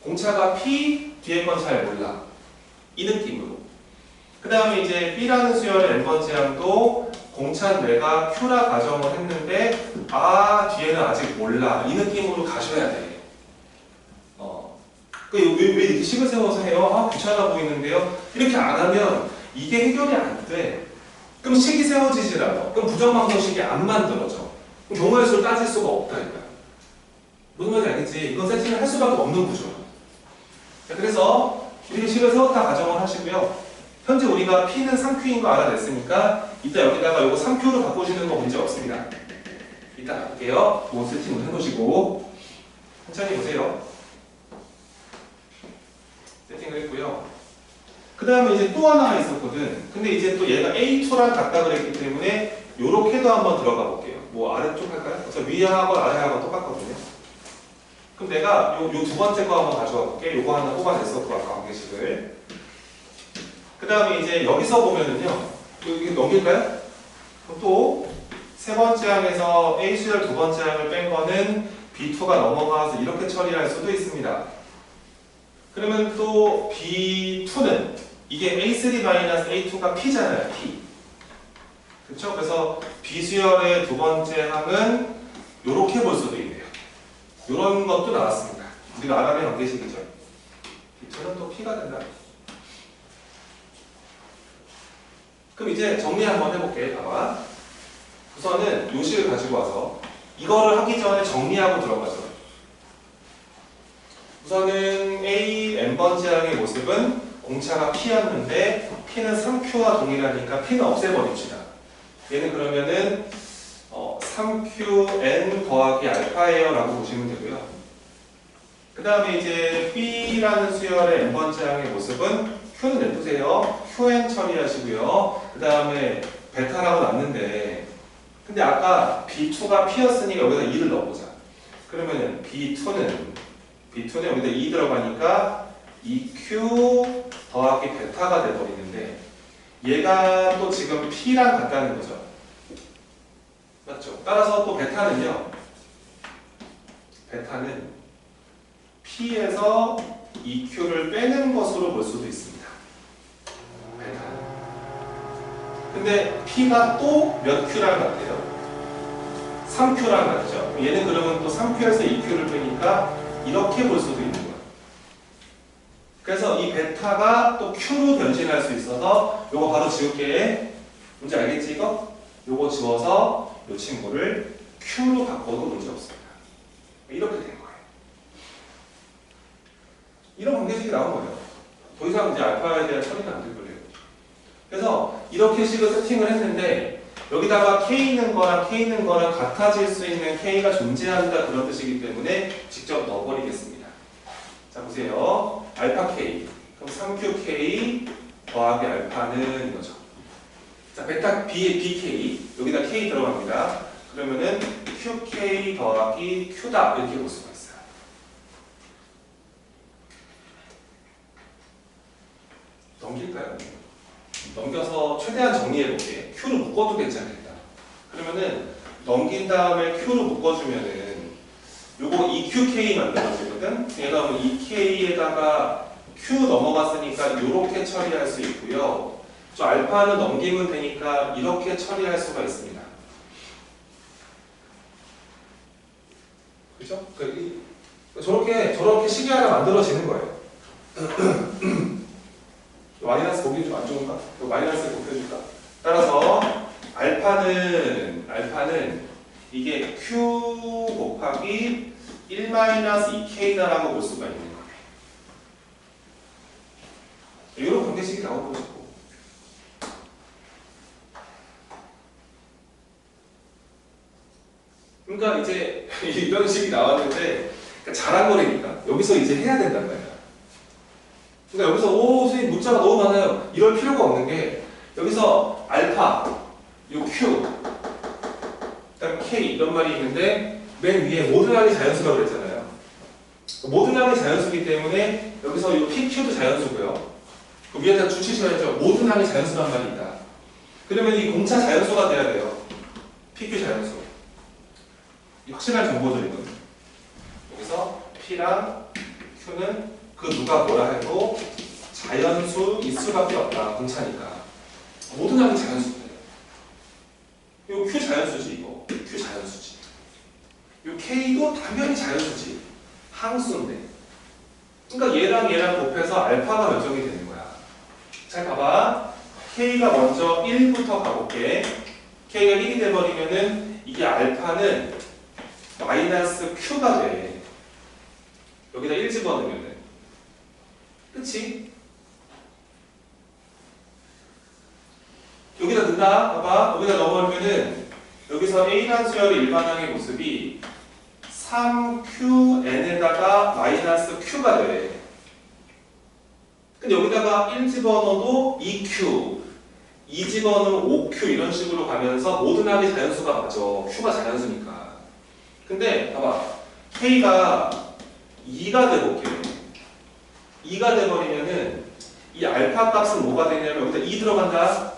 공차가 P, 뒤에 건 잘 몰라. 이 느낌으로. 그 다음에 이제 B라는 수열의 n번째 항도 공차 내가 Q라 가정을 했는데, 뒤에는 아직 몰라. 이 느낌으로 가셔야 돼. 왜 이렇게 식을 세워서 해요? 귀찮아 보이는데요? 이렇게 안 하면 이게 해결이 안 돼. 그럼 식이 세워지질 않아. 그럼 부정방정식이 안 만들어져. 그럼 경우의 수를 따질 수가 없다니까. 무슨 말인지 알겠지? 이건 세팅을 할 수밖에 없는 구조야. 자, 그래서 이렇게 식을 세웠다 가정을 하시고요. 현재 우리가 P는 3Q인 거 알아냈으니까 이따 여기다가 이거 3Q로 바꿔주는 거 문제 없습니다. 이따 갈게요. 그거 세팅을 해놓으시고 천천히 보세요. 세팅을 했고요. 그 다음에 이제 또 하나가 있었거든. 근데 이제 또 얘가 A2랑 같다 그랬기 때문에 요렇게도 한번 들어가 볼게요. 뭐 아래쪽 할까요? 그래서 위하고 아래하고 똑같거든요. 그럼 내가 요 두 번째 거 한번 가져와 볼게. 요거 하나 뽑아냈었고 아까 관계식을. 그 다음에 이제 여기서 보면은요. 여기 넘길까요? 그럼 또 세 번째 항에서 A 수열 두 번째 항을 뺀 거는 B2가 넘어가서 이렇게 처리할 수도 있습니다. 그러면 또 B2는 이게 A3-A2가 P잖아요. P. 그렇죠? 그래서 B수열의 두 번째 항은 이렇게 볼 수도 있네요. 이런 것도 나왔습니다. 우리가 알아낸 관계식이죠. B2는 또 P가 된다. 그럼 이제 정리 한번 해볼게. 봐봐. 우선은 요식을 가지고 와서 이거를 하기 전에 정리하고 들어가죠. 우선은 A n번째 항의 모습은 공차가 P였는데 P는 3Q와 동일하니까 P는 없애버립시다. 얘는 그러면은 3QN 더하기 알파예요 라고 보시면 되고요. 그 다음에 이제 B라는 수열의 n번째 항의 모습은 Q는 냅두세요. QN 처리하시고요. 그 다음에 베타라고 났는데 근데 아까 B2가 P였으니까 여기다 2를 넣어보자. 그러면은 B2는 여기다 2 들어가니까 2Q 더하기 베타가 돼버리는데 얘가 또 지금 P랑 같다는 거죠. 맞죠? 따라서 또 베타는 P에서 2Q를 빼는 것으로 볼 수도 있습니다. 베타는. 근데 P가 또 몇 Q랑 같아요? 3Q랑 같죠? 얘는 그러면 또 3Q에서 2Q를 빼니까 이렇게 볼 수도 있는 거예요. 그래서 이 베타가 또 Q로 변신할 수 있어서 요거 바로 지울게. 문제 알겠지 이거? 요거 지워서 요 친구를 Q로 바꿔도 문제 없습니다. 이렇게 된 거예요. 이런 관계식이 나온 거예요. 더 이상 이제 알파에 대한 처리는 안 될 거예요. 그래서 이렇게 식을 세팅을 했는데 여기다가 K 있는 거랑 K 있는 거랑 같아질 수 있는 K가 존재한다 그런 뜻이기 때문에 직접 넣어버리겠습니다. 자 보세요. 알파 K 그럼 3QK 더하기 알파는 이거죠. 자 베타 BK 여기다 K 들어갑니다. 그러면은 QK 더하기 Q다 이렇게 볼 수가 있어요. 넘길까요? 넘겨서 최대한 정리해볼게. Q를 묶어도 괜찮겠다. 그러면은 넘긴 다음에 Q를 묶어주면은 요거 2QK 만들어지거든? 얘가 2K에다가 Q 넘어갔으니까 이렇게 처리할 수 있고요. 저 알파는 넘기면 되니까 이렇게 처리할 수가 있습니다. 그죠? 저렇게 식이 하나 만들어지는 거예요. 마이너스 보기 좀 안 좋은가? 마이너스 곱해줄까? 따라서 알파는 이게 Q 곱하기 1-2K다라고 볼 수가 있는 거예요. 이런 관계식이 나오고 싶고. 그러니까 이제 이런 식이 나왔는데 잘한 거라니까 여기서 이제 해야 된단 말이야. 그러니까 여기서 선생님 문자가 너무 많아요. 이럴 필요가 없는 게 여기서 알파, 요 Q, 그다음 K 이런 말이 있는데 맨 위에 모든 항이 자연수라고 그랬잖아요. 모든 항이 자연수이기 때문에 여기서 요 PQ도 자연수고요. 그 위에다 주치셔야죠. 모든 항이 자연수란 말이 있다. 그러면 이 공차 자연수가 돼야 돼요. PQ 자연수. 확실한 정보죠 이건. 여기서 P랑 Q는 그 누가 뭐라 해도 자연수일 수밖에 없다. 공차니까. 모든 항이 자연수예요. 요 Q 자연수지 이거. Q 자연수지. 요 K도 당연히 자연수지. 항수인데. 그러니까 얘랑 곱해서 알파가 결정이 되는 거야. 잘 봐봐. K가 먼저 1부터 가볼게. K가 1이 돼버리면은 이게 알파는 마이너스 Q가 돼. 여기다 1 집어넣으면은. 그치? 여기다 넣는다. 봐봐. 여기다 넣어버리면은 여기서 A란 수열의 일반항의 모습이 3QN에다가 마이너스 Q가 돼. 근데 여기다가 1 집어넣어도 2Q, 2 집어넣으면 5Q 이런 식으로 가면서 모든 합이 자연수가 맞아. Q가 자연수니까. 근데 봐봐. K가 2가 돼볼게. 2가 돼버리면은 이 알파 값은 뭐가 되냐면 여기다 2 들어간다.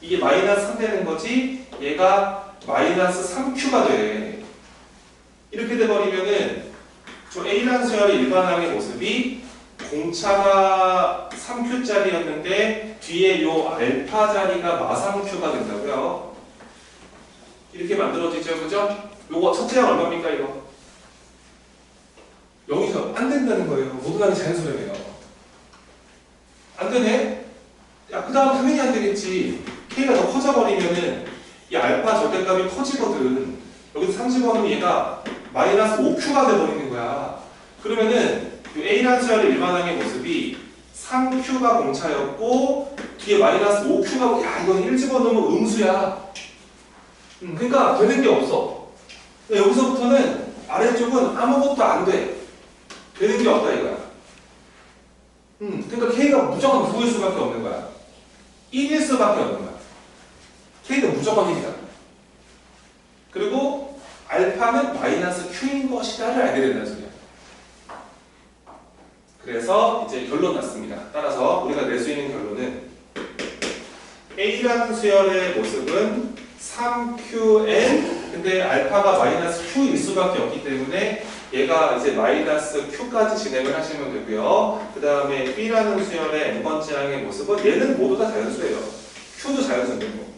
이게 마이너스 3 되는 거지. 얘가 마이너스 3Q가 돼. 이렇게 돼버리면은 저 A라는 수열의 일반항의 모습이 공차가 3Q짜리였는데 뒤에 요 알파 자리가 마상Q가 된다고요. 이렇게 만들어지죠, 그죠? 요거 첫째 항 얼마입니까, 이거? 여기서 안 된다는 거예요. 모든 항이 자연수래매요. 안 되네? 야, 그 다음 당연히 안 되겠지. K가 더 커져버리면은 이 알파 절대값이 커지거든. 여기서 3 집어넣으면 얘가 마이너스 5Q가 돼버리는 거야. 그러면은 이 A라는 수열의 일반항의 모습이 3Q가 공차였고 뒤에 마이너스 5Q가 야 이건 1 집어넣으면 음수야. 그러니까 되는 게 없어. 여기서부터는 아래쪽은 아무것도 안 돼. 되는 게 없다 이거야. 그러니까 K가 무조건 누구일 수밖에 없는 거야. 1일 수밖에 없는 거야. K는 무조건 1이다. 그리고 알파는 마이너스 Q인 것이다를 알게 된다는 소리야. 그래서 이제 결론 났습니다. 따라서 우리가 낼 수 있는 결론은 A라는 수열의 모습은 3QN 근데 알파가 마이너스 Q일 수밖에 없기 때문에 얘가 이제 마이너스 Q까지 진행을 하시면 되고요. 그 다음에 B라는 수열의 n번째 항의 모습은 얘는 모두 다 자연수예요. Q도 자연수고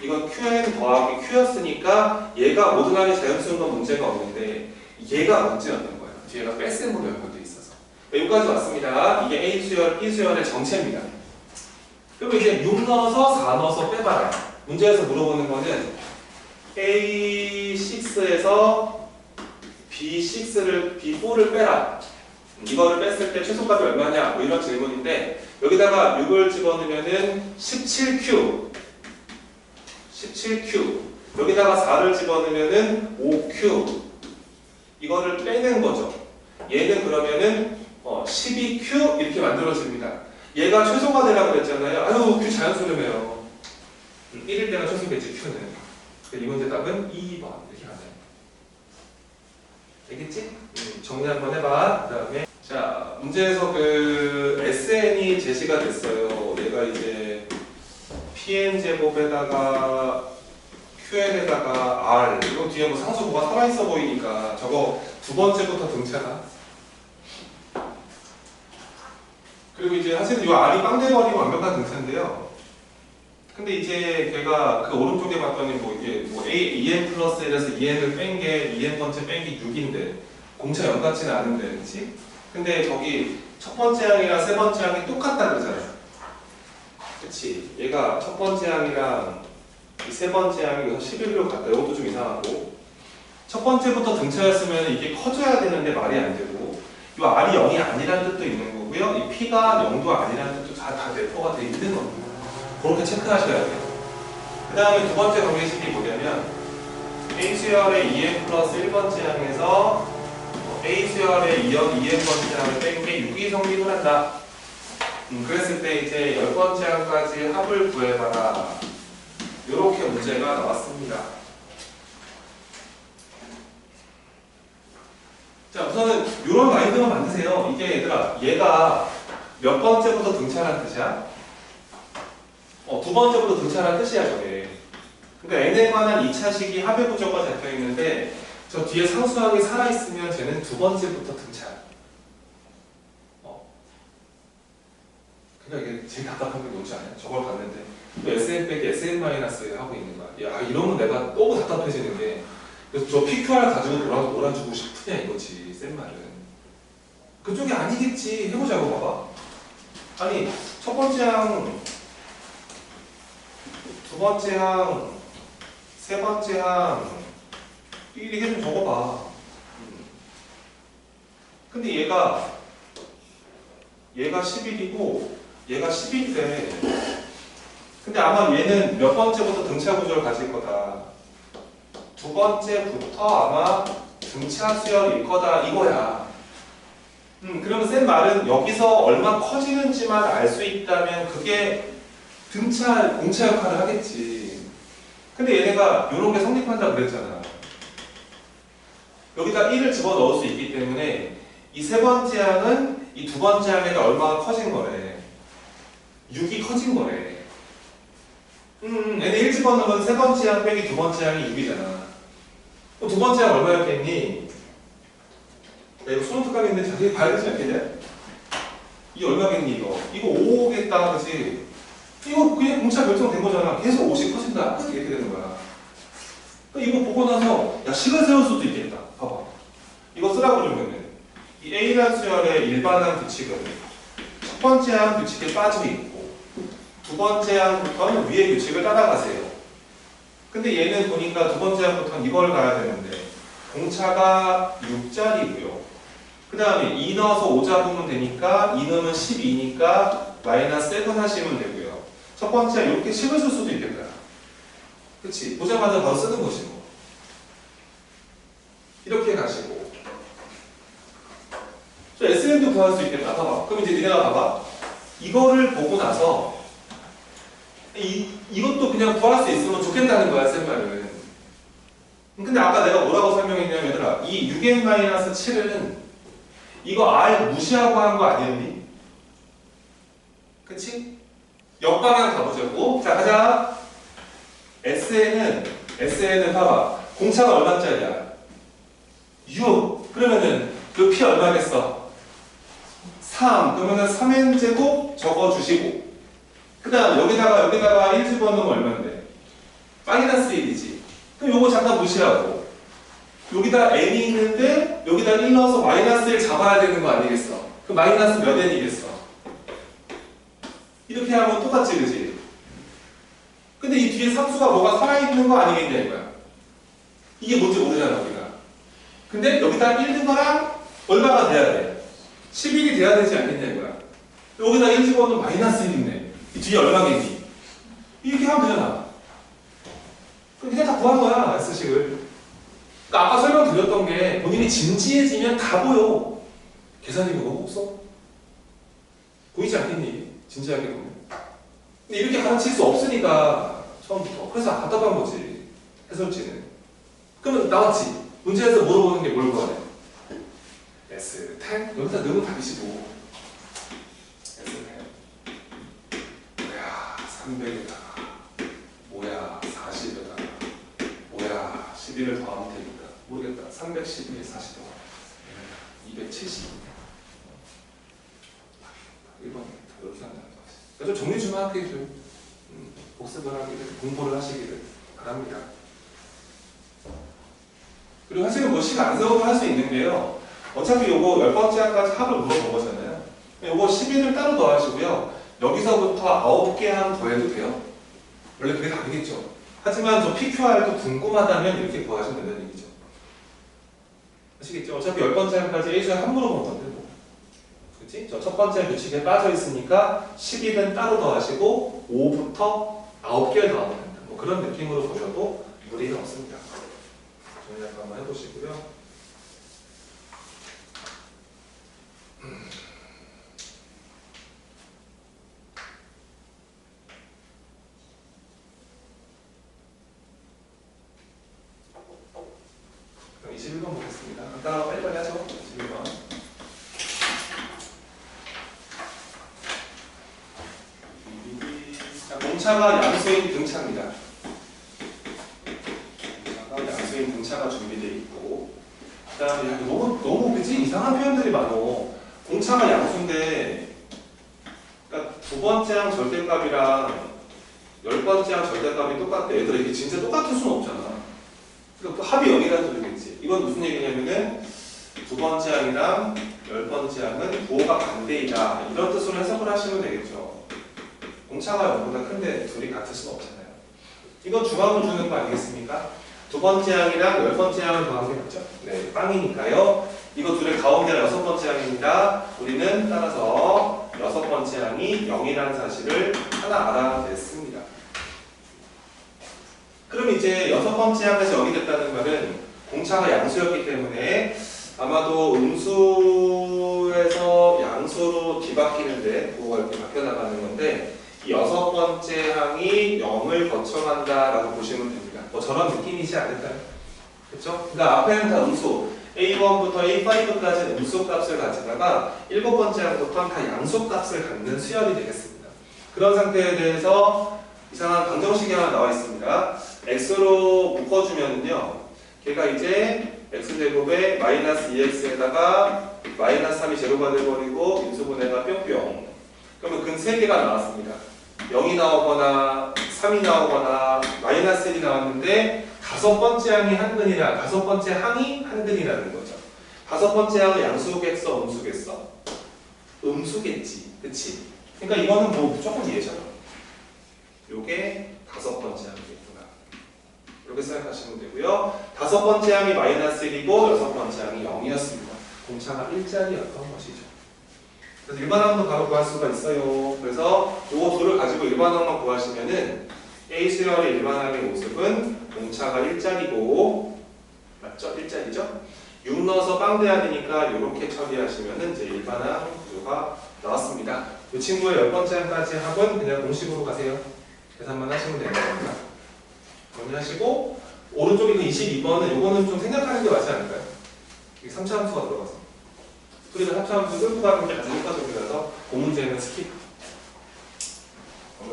이건 QN 더하기 Q였으니까 얘가 모든 항이 자연수인 건 문제가 없는데 얘가 문제였던 거예요. 뒤에가 뺄셈으로 연결돼 있어서. 여기까지 왔습니다. 이게 A 수열, B 수열의 전체입니다. 그리고 이제 6 넣어서 4 넣어서 빼봐라. 문제에서 물어보는 거는 A6에서 B4를 빼라. 이거를 뺐을 때 최소값이 얼마냐? 뭐 이런 질문인데 여기다가 6을 집어넣으면은 17Q. 여기다가 4를 집어넣으면은 5Q. 이거를 빼는 거죠. 얘는 그러면은 12Q 이렇게 만들어집니다. 얘가 최소가 되라고 그랬잖아요. 아유, Q 자연수렴해요. 1일 때가 최소겠지, Q는. 이 문제 답은 2번 이렇게 가네요. 되겠지? 정리 한번 해봐. 그 다음에 자, 문제에서 그 SN이 제시가 됐어요. 얘가 이제 PN 제곱에다가 QN에다가 R 이거 뒤에 뭐 상수 뭐가 살아있어 보이니까 저거 두 번째부터 등차가 그리고 이제 사실은 이 R이 빵 돼버리면 완벽한 등차인데요. 근데 이제 걔가 그 오른쪽에 봤더니 뭐 이게 뭐 EN 플러스 1에서 EN을 뺀 게 2N 번째 뺀 게 6인데 공차 0 같지는 않은데 그치? 근데 저기 첫 번째 항이랑 세 번째 항이 똑같다 그러잖아. 그치? 얘가 첫 번째 항이랑 이 세 번째 항이 11로 갔다. 이것도 좀 이상하고 첫 번째부터 등차였으면 이게 커져야 되는데 말이 안 되고 이 R이 0이 아니라는 뜻도 있는 거고요. 이 P가 0도 아니라는 뜻도 다 내포가 돼 있는 겁니다. 그렇게 체크하셔야 돼요. 그 다음에 두 번째 방정식이 뭐냐면 A수열의 2n 플러스 1번째 항에서 A수열의 2n번째 항을 뺀 게 6이 성립을 한다. 그랬을 때 이제 10번째 항까지 합을 구해봐라. 이렇게 문제가 나왔습니다. 자, 우선은 이런 마인드만 만드세요. 이게 얘들아, 얘가 몇 번째부터 등차란 뜻이야? 두 번째부터 등차란 뜻이야, 저게. 그러니까 n에 관한 2차식이 합의 구조가 잡혀 있는데 저 뒤에 상수항이 살아있으면 쟤는 두 번째부터 등차. 그러니까 이게 제일 답답한 게 뭔지 아냐? 저걸 봤는데 SN 빼기 SN 마이너스 하고 있는 거야. 야, 이러면 내가 너무 답답해지는 게 그래서 저 PQR 가지고 놀아주고 싶으냐 이거지, 센 말은. 그쪽이 아니겠지. 해보자고 봐봐. 아니, 첫 번째 항, 두 번째 항, 세 번째 항, 이게 좀 적어봐. 근데 얘가 11이고 얘가 11이래. 근데 아마 얘는 몇 번째부터 등차 구조를 가질 거다. 두 번째부터 아마 등차 수열일 거다 이거야. 그러면 쌤 말은 여기서 얼마 커지는지만 알 수 있다면 그게 공차 역할을 하겠지. 근데 얘네가 이런 게 성립한다고 그랬잖아. 여기다 1을 집어넣을 수 있기 때문에 이 세 번째 항은 이 두 번째 항에다 얼마가 커진 거래. 6이 커진 거래. 얘네 1 집어넣으면 세 번째 항 빼기 두 번째 항이 6이잖아. 두 번째 항 얼마였겠니? 야, 이거 수능 특강인데 자세히 봐야 되지 않겠냐? 이게 얼마겠니 이거? 이거 5겠다 그치? 이거 그냥 공차 결정된 거잖아. 계속 5씩 커진다. 이렇게 되는 거야. 이거 보고 나서 야 식을 세울 수도 있겠다. 봐봐. 이거 쓰라고 그러면은 이 A라는 수열의 일반항 규칙은 첫 번째 항 규칙에 빠져 있고 두 번째 항부터는 위의 규칙을 따라가세요. 근데 얘는 보니까 두 번째 항부터는 이걸 가야 되는데 공차가 6짜리고요. 그 다음에 2 넣어서 5 잡으면 되니까 2 넣으면 12니까 마이너스 7 하시면 되고요. 첫 번째 이렇게 식을 쓸 수도 있겠다. 그치? 보자마자 바로 쓰는 것이 뭐. 이렇게 가시고 SN도 구할 수 있겠다. 봐봐. 그럼 이제 니네가 봐봐. 이거를 보고 나서 이것도 그냥 구할 수 있으면 좋겠다는 거야, 쌤 말은. 근데 아까 내가 뭐라고 설명했냐면 얘들아 이 6n-7은 이거 R 무시하고 한 거 아니었니? 그치? 역방향 가보자고. 자 가자. SN은 봐봐. 공차가 얼마짜리야? 6. 그러면은 그 P 얼마겠어? 3. 그러면은 3n제곱 적어주시고 그 다음 여기다가 1 집어넣으면 얼마인데? 마이너스 1이지. 그럼 요거 잠깐 무시하고 여기다 n이 있는데 여기다 1 넣어서 마이너스 1 잡아야 되는 거 아니겠어? 그 마이너스 몇 n이겠어? 이렇게 하면 똑같지 그지? 근데 이 뒤에 상수가 뭐가 살아있는 거 아니겠냐 이거야. 이게 뭔지 모르잖아 우리가. 근데 여기다 1 넣은 거랑 얼마가 돼야 돼? 11이 돼야 되지 않겠냐 이거야. 여기다 1 집어넣으면 마이너스 1이네. 이 뒤에 얼마겠니? 이렇게 하면 되잖아. 그냥 다 구한 거야 S식을. 그러니까 아까 설명드렸던 게 본인이 진지해지면 다 보여. 계산이 뭐가 없어? 보이지 않겠니? 진지하게 보면. 근데 이렇게 가르칠 수 없으니까 처음부터. 그래서 답답한 거지. 해설지는. 그러면 나왔지. 문제에서 물어보는 게 뭘 구하래? S10? 여기다 넣으면 답이지 뭐. S10. 뭐야 300에다가 뭐야 40에다가 뭐야 11을 더하면 되니까 모르겠다. 312에 40 더하면 270. 1번이겠다. 이렇게 한다는 거지. 그래서 정리 좀 하기를 복습을 하기를 공부를 하시기를 바랍니다. 그리고 사실은 뭐 시간 안 세워도 할 수 있는 게요. 어차피 요거 10번째 항까지 합을 물어본 거잖아요. 요거 11을 따로 더하시고요. 여기서부터 9개 항 더해도 돼요. 원래 그게 답이겠죠. 하지만 저 PQR도 궁금하다면 이렇게 구하시면 된다는 얘기죠. 아시겠죠? 어차피 10번째 항까지 A수에 한 물어본 건데 뭐. 그치? 저 첫 번째 규칙에 빠져 있으니까 11은 따로 더하시고 5부터 9개를 더하면 된다. 뭐 그런 느낌으로 보셔도 무리가 없습니다. 정리 한번 해보시고요. 그럼 21번 보겠습니다. 아까 빨리빨리 하죠. 21번. 자, 공차가 양수인 등차입니다. 양수인 등차가 준비되어 있고, 그 다음에 너무 그치? 이상한 표현들이 많어. 공차가 양수인데, 그러니까 두 번째 항 절대값이랑 10번째 항 절대값이 똑같대. 얘들아, 이게 진짜 똑같을 수는 없잖아. 그러니까 합이 0이라는 소리겠지. 이건 무슨 얘기냐면은, 두 번째 항이랑 10번째 항은 부호가 반대이다. 이런 뜻으로 해석을 하시면 되겠죠. 공차가 0보다 큰데 둘이 같을 수는 없잖아요. 이건 중앙을 주는 거 아니겠습니까? 두 번째 항이랑 10번째 항을 더하는 게 맞죠? 네, 빵이니까요. 이거 둘의 가운데가 6번째 항입니다. 우리는 따라서 6번째 항이 0이라는 사실을 하나 알아냈습니다. 그럼 이제 6번째 항에서 0이 됐다는 말은 공차가 양수였기 때문에 아마도 음수의 음수에서 양수로 뒤바뀌는데 그거가 이렇게 바뀌어 나가는 건데 이 여섯 번째 항이 0을 거쳐간다라고 보시면 됩니다. 뭐 저런 느낌이지 않을까요? 그렇죠? 그러니까 앞에는 다 음수 A1부터 A5까지는 음수 값을 가지다가 일곱 번째 항부터는 다 양수 값을 갖는 수열이 되겠습니다. 그런 상태에 대해서 이상한 방정식이 하나 나와 있습니다. x로 묶어주면요, 걔가 이제 x제곱에 마이너스 2x에다가 마이너스 3이 제로가 돼버리고 인수분해가 뿅뿅. 그러면 근 3개가 나왔습니다. 0이 나오거나 3이 나오거나 마이너스 1이 나왔는데 다섯 번째 항이 한근이라 다섯 번째 항이 한근이라는 거죠. 다섯 번째 항은 양수겠어, 음수겠어? 음수겠지, 그치? 그러니까 이거는 뭐 무조건 예잖아. 요게 다섯 번째 항이겠구나. 이렇게 생각하시면 되고요. 다섯 번째 항이 마이너스 1이고 여섯 번째 항이 0이었습니다. 공차가 일자리였던 것이죠. 그래서 일반항도 바로 구할 수가 있어요. 그래서 요거 둘을 가지고 일반항만 구하시면은 A 수열의 일반항의 모습은 공차가 일자리고, 맞죠? 일자리죠? 6 넣어서 빵돼야 되니까 이렇게 처리하시면은 이제 일반항 구조가 나왔습니다. 이 친구의 열 번째 항까지 합은 그냥 공식으로 가세요. 계산만 하시면 되는 겁니다. 정리하시고 오른쪽에 그 22번은 요거는 좀 생략하는 게 맞지 않을까요? 이게 3차 함수가 들어가서 그래서 3차 함수 끌고 가는 게 가장 효과적이라서 그 문제는 스킵.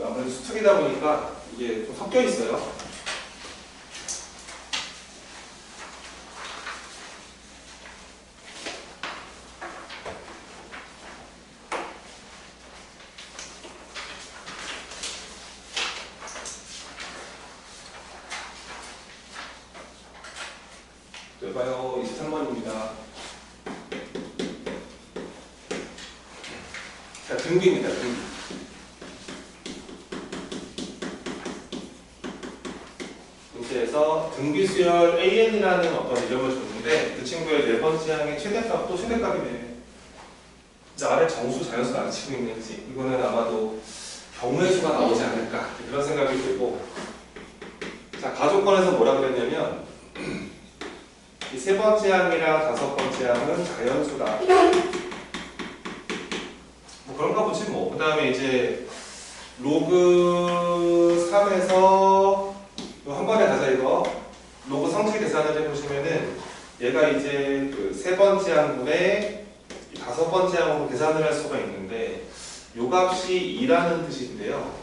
아무래도 수특이다 보니까 이게 좀 섞여 있어요. 네, 봐요. 23번입니다. 자, 등비입니다. 등비. 문제에서 등비수열 AN이라는 어떤 이름을 줬는데 그 친구의 네 번째 항의 최대값도 최대값이네. 이제 아래 정수 자연수가 안 치고 있는지 이거는 아마도 경우의 수가 나오지 않을까 그런 생각이 들고, 자, 가족권에서 뭐라 그랬냐면 이 세 번째 항이랑 다섯 번째 항은 자연수다. 뭐 그런가 보지 뭐. 그 다음에 이제 로그 3에서 한 번에 가자 이거. 로그 성질 계산을 해보시면은 얘가 이제 그 세 번째 항분의 다섯 번째 항으로 계산을 할 수가 있는데 요 값이 2라는 뜻인데요.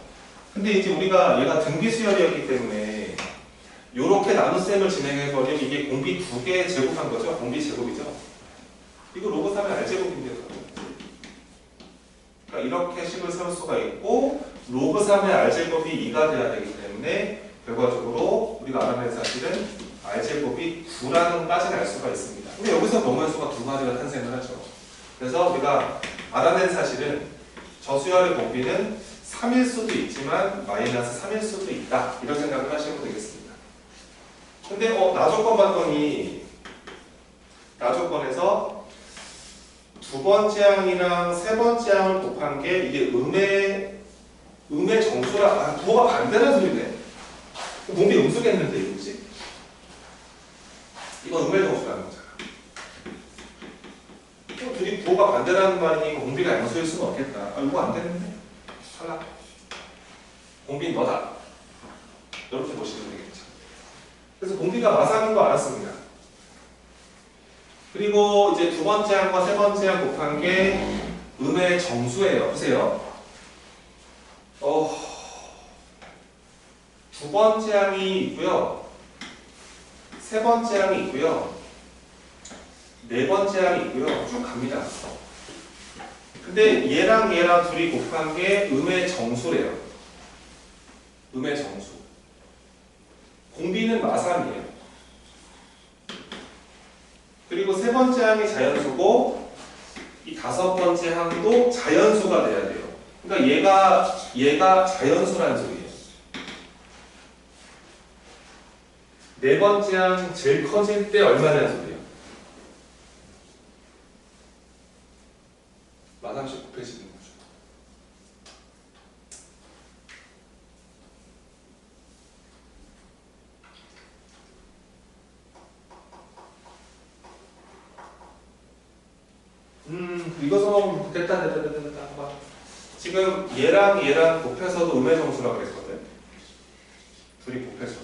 근데 이제 우리가 얘가 등비수열이었기 때문에 요렇게 나눗셈을 진행해버리면 이게 공비 두 개 제곱한 거죠. 공비 제곱이죠. 이거 로그 3의 R제곱인데요. 그러니까 이렇게 식을 세울 수가 있고 로그 3의 R제곱이 2가 돼야 되기 때문에 결과적으로 우리가 알아낸 사실은 R제곱이 9라는 까지는 알 수가 있습니다. 근데 여기서 너무한 수가 두 가지가 탄생을 하죠. 그래서 우리가 알아낸 사실은 저수열의 공비는 3일 수도 있지만 마이너스 3일 수도 있다. 이런 생각을 하시면 되겠습니다. 근데 나조건 봤더니 나조건에서 두 번째 항이랑 세 번째 항을 곱한 게 이게 음의 정수라, 부호가 반대라는 소리네. 공비 음수겠는데 이거지? 이건 음의 정수라는 거잖아. 둘이 부호가 반대라는 말이니 공비가 양수일 수는 없겠다. 이거 안 되는데? 탈락. 공비는 너다. 이렇게 보시면 되겠죠. 그래서 공비가 마삼인 거 알았습니다. 그리고 이제 두 번째 항과 세 번째 항 곱한 게 음의 정수예요. 보세요. 두 번째 항이 있고요. 세 번째 항이 있고요. 네 번째 항이 있고요. 쭉 갑니다. 근데 얘랑 얘랑 둘이 곱한 게 음의 정수래요. 음의 정수. 공비는 마삼이에요. 그리고 세 번째 항이 자연수고 이 다섯 번째 항도 자연수가 돼야 돼요. 그러니까 얘가 자연수라는 소리예요. 네 번째 항 제일 커질 때 얼마냐는 소리예요. 마삼씩 곱해지는 거죠. 이것은 됐다. 막 지금 얘랑 곱해서도 음의 정수라고 그랬거든. 둘이 곱해서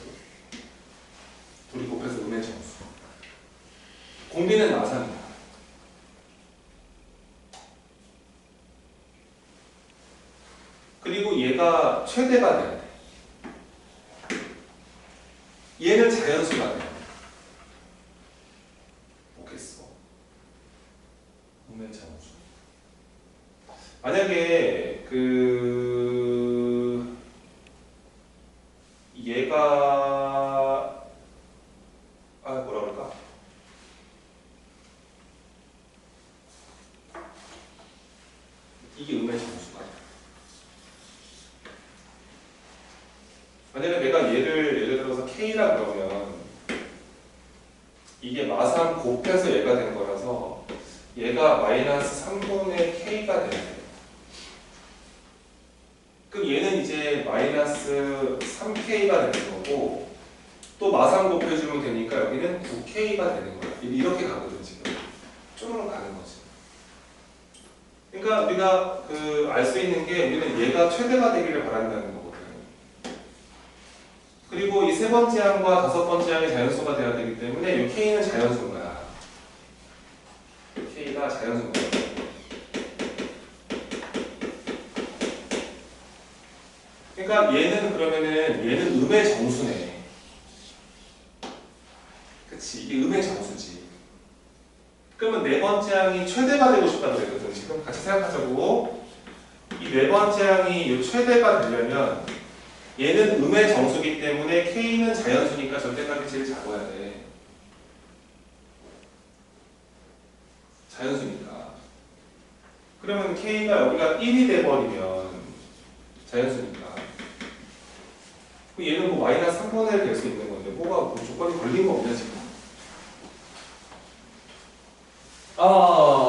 음의 정수. 공비는 마상이야. 그리고 얘가 최대가 돼야 돼. 얘는 자연수가 돼. 뭐겠어? 음의 정수. 만약에 얘가 뭐라 그럴까? 이게 음의 정수가. 만약에 내가 예를 들어서 K라 그러면 이게 마상 곱해서 얘가 된 거라서 얘가 마이너스 3분의 K가 되는 거예요. 그럼 얘는 이제 마이너스 3K가 되는 거고 또 마상 곱해주면 되니까 여기는 9K가 되는 거야. 이렇게 가거든 지금. 쪼르륵 가는 거지. 그러니까 우리가 알 수 있는 게 우리는 얘가 최대가 되기를 바란다는 거거든. 그리고 이 세 번째 항과 다섯 번째 항이 자연수가 돼야 되기 때문에 이 K는 자연수인 거야. K가 자연수인 거야. 그러니까 얘는 음의 정수네. 그치, 이게 음의 정수지. 그러면 네 번째 항이 최대가 되고 싶다고 그랬거든. 지금 같이 생각하자고. 이 네 번째 항이 이 최대가 되려면 얘는 음의 정수기 때문에 K는 자연수니까 절대값이 제일 작아야 돼. 자연수니까. 그러면 K가 여기가 1이 돼버리면 자연수니까. 얘는 뭐 마이너스 3분의 1 될 수 있는 건데 뭐가 조건이 걸린 거 없냐 지금.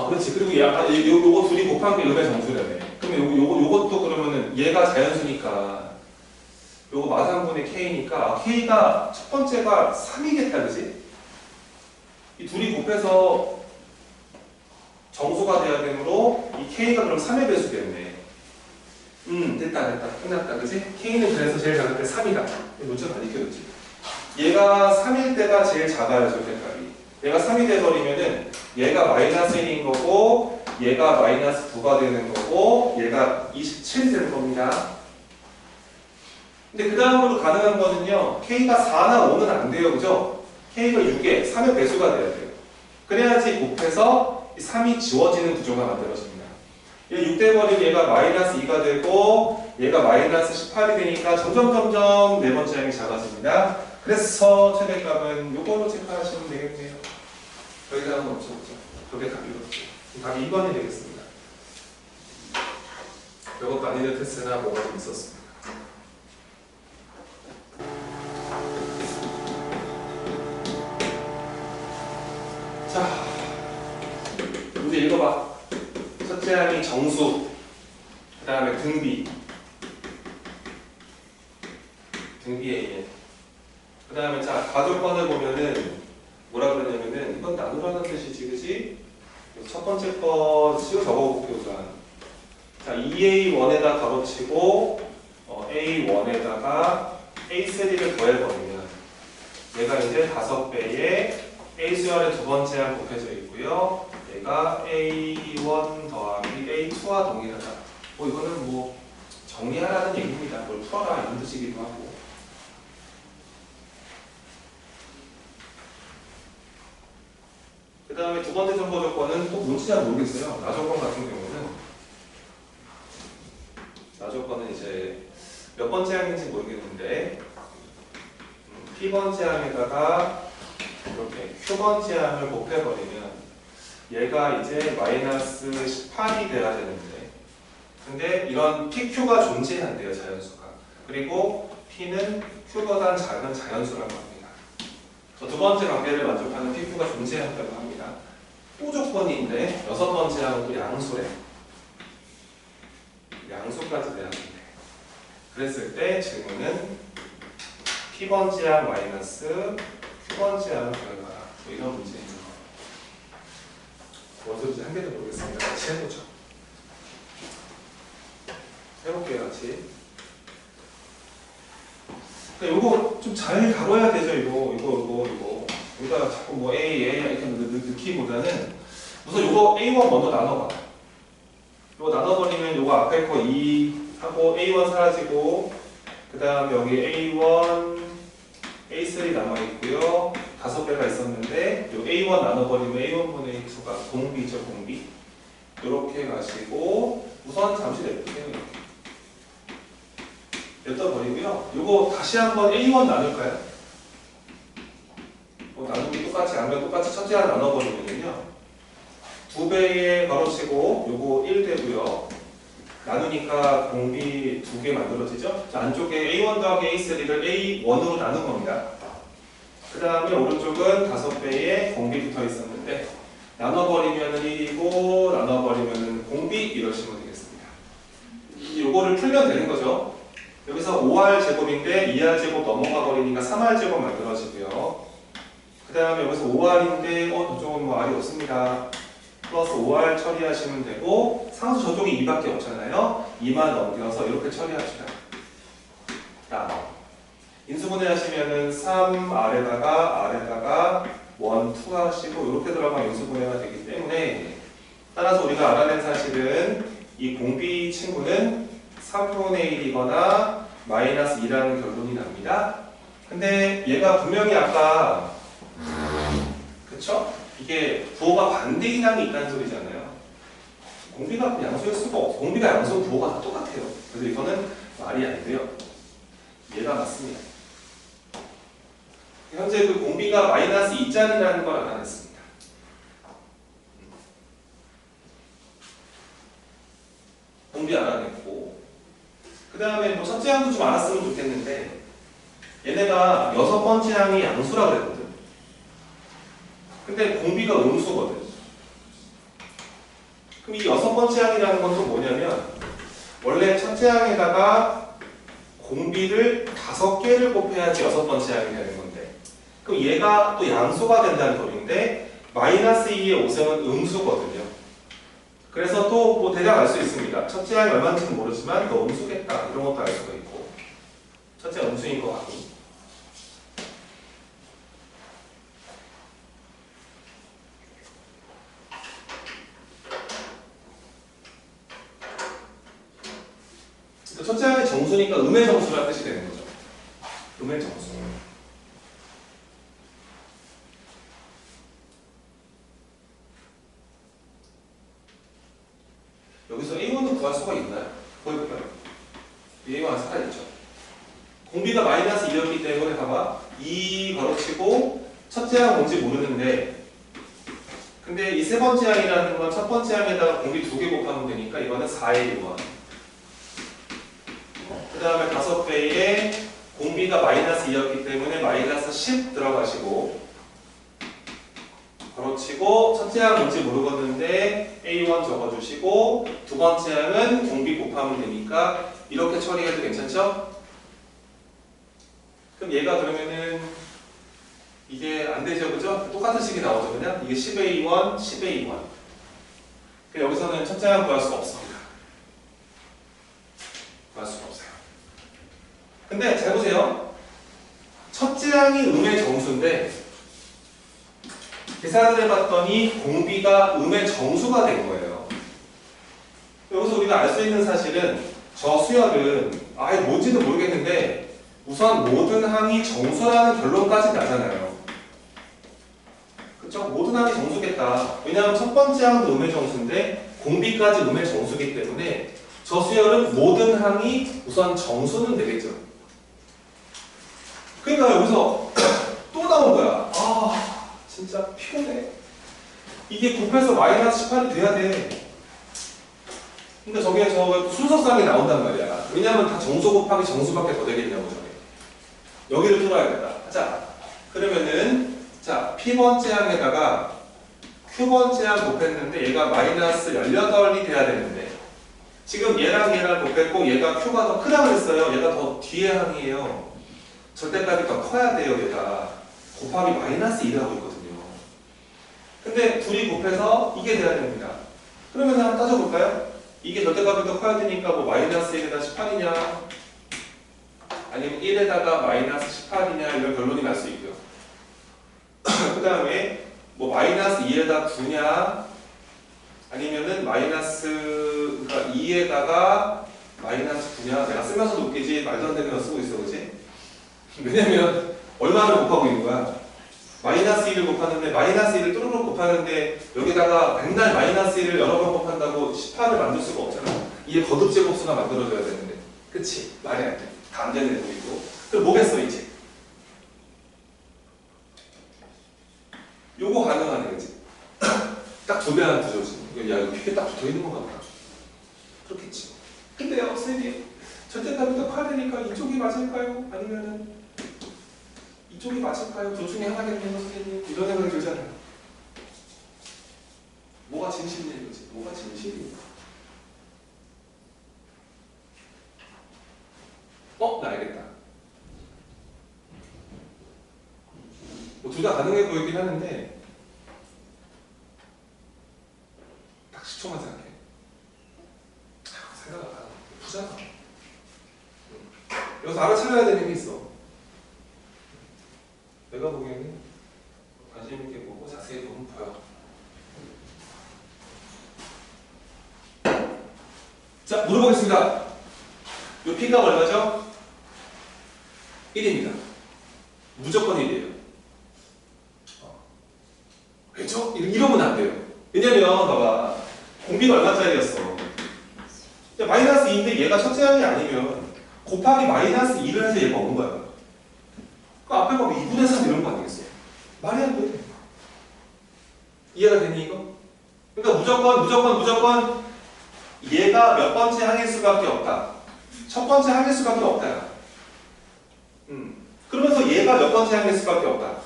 그렇지. 그리고 요거 둘이 곱한 게 음의 정수라네. 그러면 요것도 그러면은 얘가 자연수니까 요거 마상분의 K니까 K가 첫 번째가 3이겠다, 그지? 이 둘이 곱해서 정수가 돼야 되므로 이 K가 그럼 3의 배수겠네. 됐다. 끝났다, 그지? K는 그래서 제일 작을 때 3이다. 노트가 안 익혀졌지. 얘가 3일 때가 제일 작아요, 절대값이. 얘가 3이 돼버리면은 얘가 마이너스 1인 거고 얘가 마이너스 9가 되는 거고 얘가 27이 되는 겁니다. 근데 그 다음으로 가능한 거는요, K가 4나 5는 안 돼요, 그죠? K가 6에 3의 배수가 돼야 돼요. 그래야지 곱해서 3이 지워지는 구조가 만들어집니다. 얘 6 돼버리면 얘가 마이너스 2가 되고 얘가 마이너스 18이 되니까 점점 네 번째 항이 작아집니다. 그래서 최대값은 요걸로 체크하시면 되겠네요. 여기다 한번 없어보죠. 저게 답이겠죠. 답이 2번이 되겠습니다. 이것도 아니는 테스트나 뭐가 좀 있었습니다. 자, 문제 읽어봐. 첫째 항이 정수, 그 다음에 등비 A. 그 다음에 자, 가족번을 보면은 뭐라 그러냐면은 이건 나누라는 뜻이지, 그지? 첫 번째 거 씌워 적어볼게요, 우선. 자, 2A1에다 값어치고 A1에다가 A3를 더해버리면 얘가 이제 5배의 A 수열의 두 번째 항 곱해져 있고요. 얘가 A1 더하기 A2와 동일하다. 이거는 뭐 정리하라는 얘기입니다. 뭘 풀어라 이런 뜻이기도 하고. 그 다음에 두 번째 정보 조건은 또 뭔지 잘 모르겠어요. 나 조건 같은 경우는 나 조건은 이제 몇 번째 항인지 모르겠는데 P번째 항에다가 이렇게 Q번째 항을 곱해버리면 얘가 이제 마이너스 18이 돼야 되는데 근데 이런 PQ가 존재한대요, 자연수가. 그리고 P는 Q보다 작은 자연수라고 합니다. 두 번째 관계를 만족하는 PQ가 존재한다고 합니다. 또 조건인데 여섯 번째 항은 또 양수래. 양수까지 돼야 되는데 그랬을 때 질문은 P번째 항 마이너스 Q번째 항을 구해봐라. 뭐 이런 문제입니다. 뭔 소리인지 한 개도 모르겠습니다. 같이 해보죠. 해볼게요, 같이. 이거 좀 잘 다뤄야 되죠, 이거. 여기다가 자꾸 뭐 A 이렇게 넣기보다는 우선 이거 A1 먼저 나눠봐. 이거 나눠버리면 이거 앞에 거 2 하고 A1 사라지고 그 다음에 여기 A1, A3 남아있고요. 5배가 있었는데 요 A1 나눠버리면 A1분의 A2가 공비죠, 공비. 이렇게 가시고 우선 잠시 냅두세요. 이렇게. 냅둬버리고요. 요거 다시 한번 A1 나눌까요? 나누기 똑같이, 양면 똑같이 첫째 하나 나눠버리면요. 2배에 걸어치고 요거 1 되고요. 나누니까 공비 2개 만들어지죠? 자, 안쪽에 A1 더하기 A3를 A1으로 나눈 겁니다. 그 다음에 오른쪽은 5배에 공비 붙어 있었는데 나눠버리면 1이고 나눠버리면 공비 이러시면 되겠습니다. 요거를 풀면 되는 거죠. 여기서 5R 제곱인데 2R 제곱 넘어가 버리니까 3R 제곱 만들어지고요. 그 다음에 여기서 5R인데 저쪽은 뭐 R이 없습니다. 플러스 5R 처리하시면 되고 상수 저쪽이 2밖에 없잖아요. 2만 넘겨서 이렇게 처리합시다. 인수분해 하시면은 3R에다가 1, 2 하시고 이렇게 들어가면 인수분해가 되기 때문에 따라서 우리가 알아낸 사실은 이 공비 친구는 3분의 1이거나 마이너스 2라는 결론이 납니다. 근데 얘가 분명히 아까 그쵸? 이게 부호가 반대 이항이 있다는 소리잖아요. 공비가 양수일 수가 없어. 공비가 양수, 부호가 다 똑같아요. 그래서 이거는 말이 안 돼요. 얘가 맞습니다. 현재 그 공비가 마이너스 2짜리라는 걸 알아냈습니다. 공비 알아냈고 그 다음에 뭐 첫째 항도 좀 알았으면 좋겠는데 얘네가 6번째 항이 양수라 그랬거든. 근데 공비가 음수거든. 그럼 이 6번째 항이라는 건 또 뭐냐면 원래 첫째 항에다가 공비를 5개를 곱해야지 6번째 항이 되는 건데 그럼 얘가 또 양수가 된다는 소리인데 마이너스 2의 5승은 음수거든요. 그래서 또 뭐 대략 알 수 있습니다. 첫째 항이 얼마인지는 모르지만 너 음수겠다 이런 것도 알 수가 있고 첫째 음수인 것 같고 첫째 항이 정수니까 음의 정수라는 뜻이 되는 거죠. 음의 정수. 여기서 A1을 구할 수가 있나요? 보여볼까요? A1 살아있죠. 공비가 마이너스 2였기 때문에 봐봐. 2 걸어치고 첫째 항 뭔지 모르는데 근데 이 세 번째 항이라는 건 첫 번째 항에다가 공비 2개 곱하면 되니까 이거는 4의 1원. 그 다음에 5배에 공비가 마이너스 2였기 때문에 마이너스 10 들어가시고 걸어치고 첫째 항 뭔지 모르겠는데 A1 적어주시고 두 번째 항은 공비 곱하면 되니까 이렇게 처리해도 괜찮죠? 그럼 얘가 그러면은 이게 안 되죠, 그죠? 똑같은 식이 나오죠, 그냥? 이게 10A1, 10A1. 여기서는 첫째 항 구할 수가 없습니다. 구할 수가 없어요. 근데 잘 보세요. 첫째 항이 음의 정수인데 계산을 해봤더니 공비가 음의 정수가 된 거예요. 여기서 우리가 알 수 있는 사실은 저 수열은 아예 뭔지는 모르겠는데 우선 모든 항이 정수라는 결론까지 나잖아요. 그쵸? 모든 항이 정수겠다. 왜냐하면 첫 번째 항도 음의 정수인데 공비까지 음의 정수이기 때문에 저 수열은 모든 항이 우선 정수는 되겠죠. 그러니까 여기서 또 나온 거야. 아 진짜 피곤해. 이게 곱해서 마이너스 18이 돼야 돼. 근데 저게 저 순서상이 나온단 말이야. 왜냐면 다 정수 곱하기 정수밖에 더 되겠냐고 저게. 여기를 풀어야겠다. 자 그러면은 자 P번째 항에다가 Q번째 항 곱했는데 얘가 마이너스 18이 돼야 되는데 지금 얘랑 곱했고 얘가 Q가 더 크다고 그랬어요. 얘가 더 뒤에 항이에요. 절대값이 더 커야 돼요. 얘가 곱하기 마이너스 2라고 있거든요. 근데 둘이 곱해서 이게 돼야 됩니다. 그러면 한번 따져볼까요? 이게 절대값이 더 커야 되니까 뭐 마이너스 1에다 18이냐 아니면 1에다가 마이너스 18이냐 이런 결론이 날 수 있고요. 그 다음에 뭐 마이너스 2에다 9냐 아니면은 마이너스 그러니까 2에다가 마이너스 9냐. 내가 쓰면서도 웃기지 말도 안 되는 거 쓰고 있어 그지? 왜냐면 얼마를 곱하고 있는 거야? 마이너스 1을 곱하는데 마이너스 1을 뚜루룩 곱하는데 여기다가 맨날 마이너스 1을 여러 번 곱한다고 18을 만들 수가 없잖아. 이게 거듭제곱수가 만들어져야 되는데 그치? 말이 안 돼. 다 안 되는 애들이고 그럼 뭐겠어 이제? 요거 가능하네 그치? 딱 두 배 하는 구조지. 야 이거 피게 딱 붙어있는 건가 보다. 그렇겠지. 근데요 선생님 절대값이 더 커야 되니까 이쪽이 맞을까요? 아니면은 이쪽이 맞을까요? 둘 중에 하나겠네요 선생님. 이런 생각이 들잖아요. 뭐가 진실이냐 이거지. 뭐가 진실이냐. 나 알겠다. 뭐 둘 다 가능해 보이긴 하는데 딱 10초만 생각해. 생각 안 하고 부자다. 여기서 알아차려야 되는 게 있어. 내가 보기에는 관심 있게 보고 자세히 보면 보여. 자, 물어보겠습니다. 요 P가 얼마죠? 1입니다. 무조건 1이에요. 그렇죠? 이러면 안 돼요. 왜냐면 봐봐. 공비가 얼마짜리였어? 마이너스 2인데 얘가 첫째 항이 아니면 곱하기 마이너스 2를 해서 얘가 오는 거야. 그 앞에 보면 2분의 3 이런 거 아니겠어? 말이 안 돼. 이해가 되니 이거? 그러니까 무조건 얘가 몇 번째 항일 수밖에 없다. 첫 번째 항일 수밖에 없다. 그러면서 얘가 몇 번째 항일 수밖에 없다.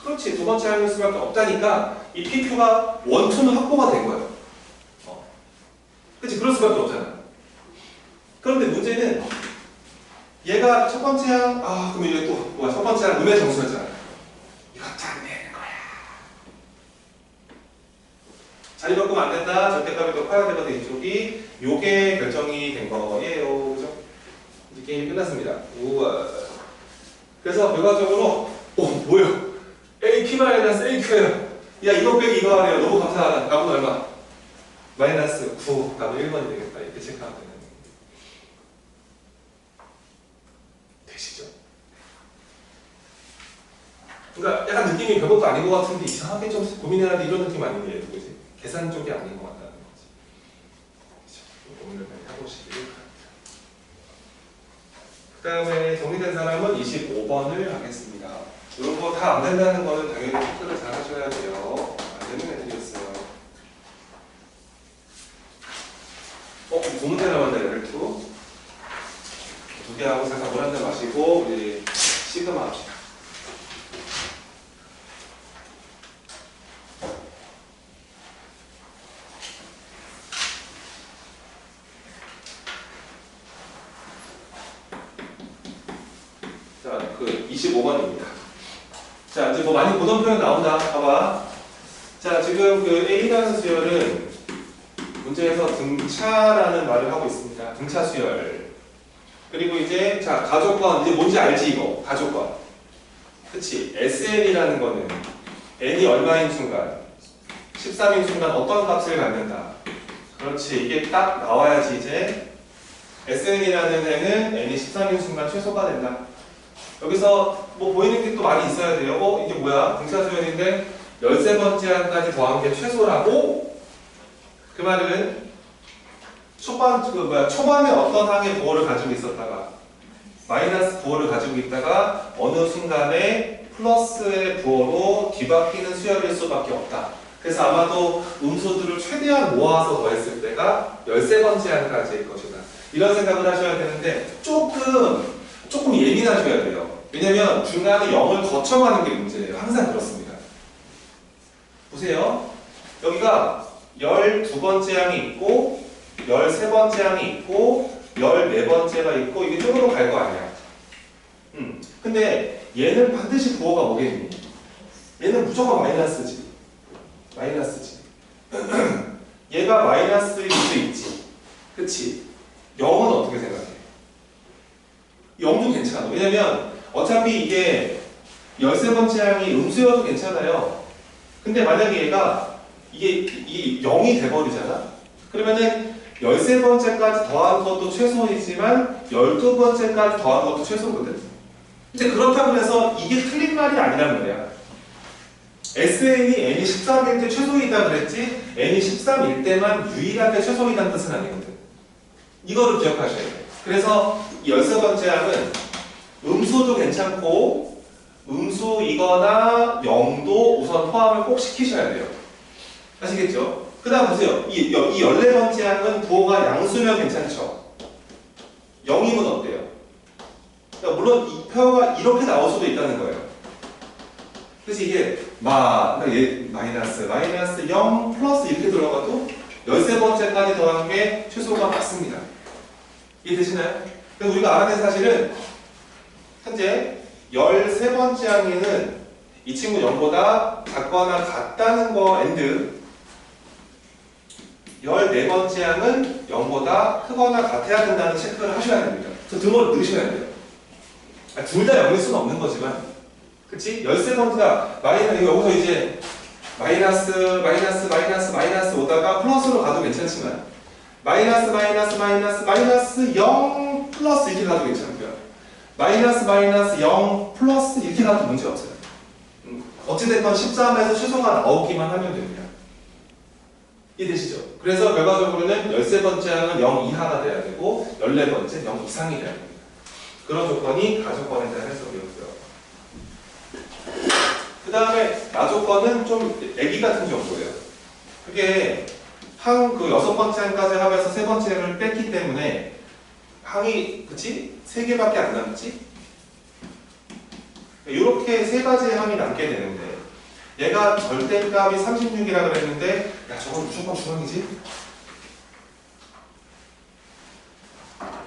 그렇지. 두 번째 항일 수밖에 없다니까 이 PQ가 1, 2는 확보가 된 거야. 그치? 그럴 수밖에 없잖아. 그런데 문제는 얘가 첫 번째 항, 그럼 이제 또 뭐야? 첫 번째 항 음의 정수였잖아. 이거 잘 되는 거야. 자리 바꾸면 안 된다. 절대값이 더 커야 되거든 이쪽이. 요게 결정이 된 거예요. 그죠? 이제 게임이 끝났습니다. 우와. 그래서 결과적으로 뭐야? AP-AQ예요. 야 이거 빼기 이거 하네요. 너무 감사하다. 답은 얼마? 마이너스 9. 답은 1번이 되겠다. 이렇게 체크하면 되는 되시죠? 그러니까 약간 느낌이 별것도 아닌 것 같은데 이상하게 좀 고민해야 돼. 이런 느낌 아니에요. 그지? 계산 쪽이 아닌 것 같다는 거지. 그렇죠? 고민을 많이 해보시길 바랍니다. 그 다음에 정리된 사람은 25번을 하겠습니다. 이런 거 다 안 된다는 거는 당연히 체크를 잘 하셔야 돼요. 안 되는 애들이었어요. 두 문제 남았네, 얘를 두 개 하고 살짝 물 한 잔 마시고 우리 시그마 합시다. 자, 25번입니다. 자, 이제 뭐 많이 보던 표현 나온다. 봐봐. 자, 지금 A라는 수열은 문제에서 등차라는 말을 하고 있습니다. 등차 수열. 그리고 이제 자 가족권 이제 뭔지 알지 이거 가족권. 그치? SN이라는 거는 n이 얼마인 순간 13인 순간 어떤 값을 갖는다. 그렇지. 이게 딱 나와야지 이제 SN이라는 애는 n이 13인 순간 최소가 된다. 여기서 뭐 보이는 게 또 많이 있어야 돼요. 이게 뭐야? 등차 수열인데 13번째 항까지 더한 게 최소라고? 그 말은 초반에 어떤 항의 부호를 가지고 있었다가 마이너스 부호를 가지고 있다가 어느 순간에 플러스의 부호로 뒤바뀌는 수열일 수밖에 없다. 그래서 아마도 음수들을 최대한 모아서 더했을 때가 13번째 항까지일 것이다. 이런 생각을 하셔야 되는데 조금 예민하셔야 돼요. 왜냐면 중간에 0을 거쳐가는 게 문제예요. 항상 그렇습니다. 보세요. 여기가 12번째 항이 있고 13번째 항이 있고 14번째가 있고 이게 쪽으로 갈 거 아니야. 근데 얘는 반드시 부호가 뭐겠니? 얘는 무조건 마이너스지. 마이너스지. 얘가 마이너스일 수도 있지. 그치? 0은 어떻게 생각해? 0도 괜찮아. 왜냐면 어차피 이게 13번째 항이 음수여도 괜찮아요. 근데 만약에 얘가 이게 0이 돼버리잖아? 그러면은 13번째까지 더한 것도 최소이지만 12번째까지 더한 것도 최소거든. 근데 그렇다고 해서 이게 틀린 말이 아니란 말이야. SN이 n이 13일 때 최소이다 그랬지 n이 13일 때만 유일하게 최소이다는 뜻은 아니거든. 이거를 기억하셔야 돼요. 그래서 이 13번째 항은 음수도 괜찮고 음수이거나 0도 우선 포함을 꼭 시키셔야 돼요. 아시겠죠? 그 다음 보세요. 이 14번째 항은 부호가 양수면 괜찮죠? 0이면 어때요? 그러니까 물론 이 표가 이렇게 나올 수도 있다는 거예요. 그래서 이게 그러니까 얘 마이너스 0 플러스 이렇게 들어가도 13번째까지 더한 게 최소가 맞습니다. 이해되시나요? 그래서 우리가 알아야 될 사실은 현재 13번째 항에는 이 친구 0보다 작거나 같다는 거 and 14번째 항은 0보다 크거나 같아야 된다는 체크를 하셔야 됩니다. 저 등호를 넣으셔야 돼요. 둘 다 0일 수는 없는 거지만 그치? 13번째가 여기서 이제 마이너스 오다가 플러스로 가도 괜찮지만 마이너스 0 플러스 이렇게 가도 괜찮고요. 마이너스 0 플러스 이렇게 가도 문제 없어요. 어찌됐건 13에서 최소가 나오기만 하면 됩니다. 이해되시죠? 그래서 결과적으로는 13번째 항은 0 이하가 돼야 되고 14번째 0 이상이 돼야 됩니다. 그런 조건이 가조건에 대한 해석이었고요. 그 다음에 나조건은 좀 애기 같은 정도예요. 그게 항 그 6번째 항까지 하면서 3번째를 뺐기 때문에 항이 그치? 3개밖에 안 남지? 이렇게 3가지의 항이 남게 되는데 얘가 절대값이 36이라 그랬는데 야 저건 무조건 중앙이지?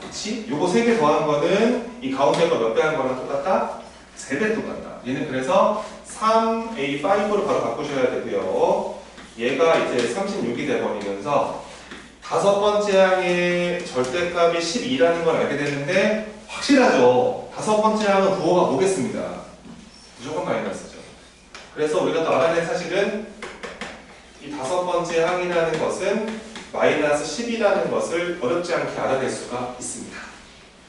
그치? 요거 3개 더한 거는 이 가운데 거 몇 배 한 거랑 똑같다? 3배 똑같다. 얘는 그래서 3A5로 바로 바꾸셔야 되고요. 얘가 이제 36이 돼버리면서 5번째 항의 절대값이 12라는 걸 알게 되는데 확실하죠? 5번째 항은 부호가 뭐겠습니다? 무조건 마이너스죠. 그래서 우리가 또 알아낸 사실은 이 5번째 항이라는 것은 마이너스 10이라는 것을 어렵지 않게 알아낼 수가 있습니다.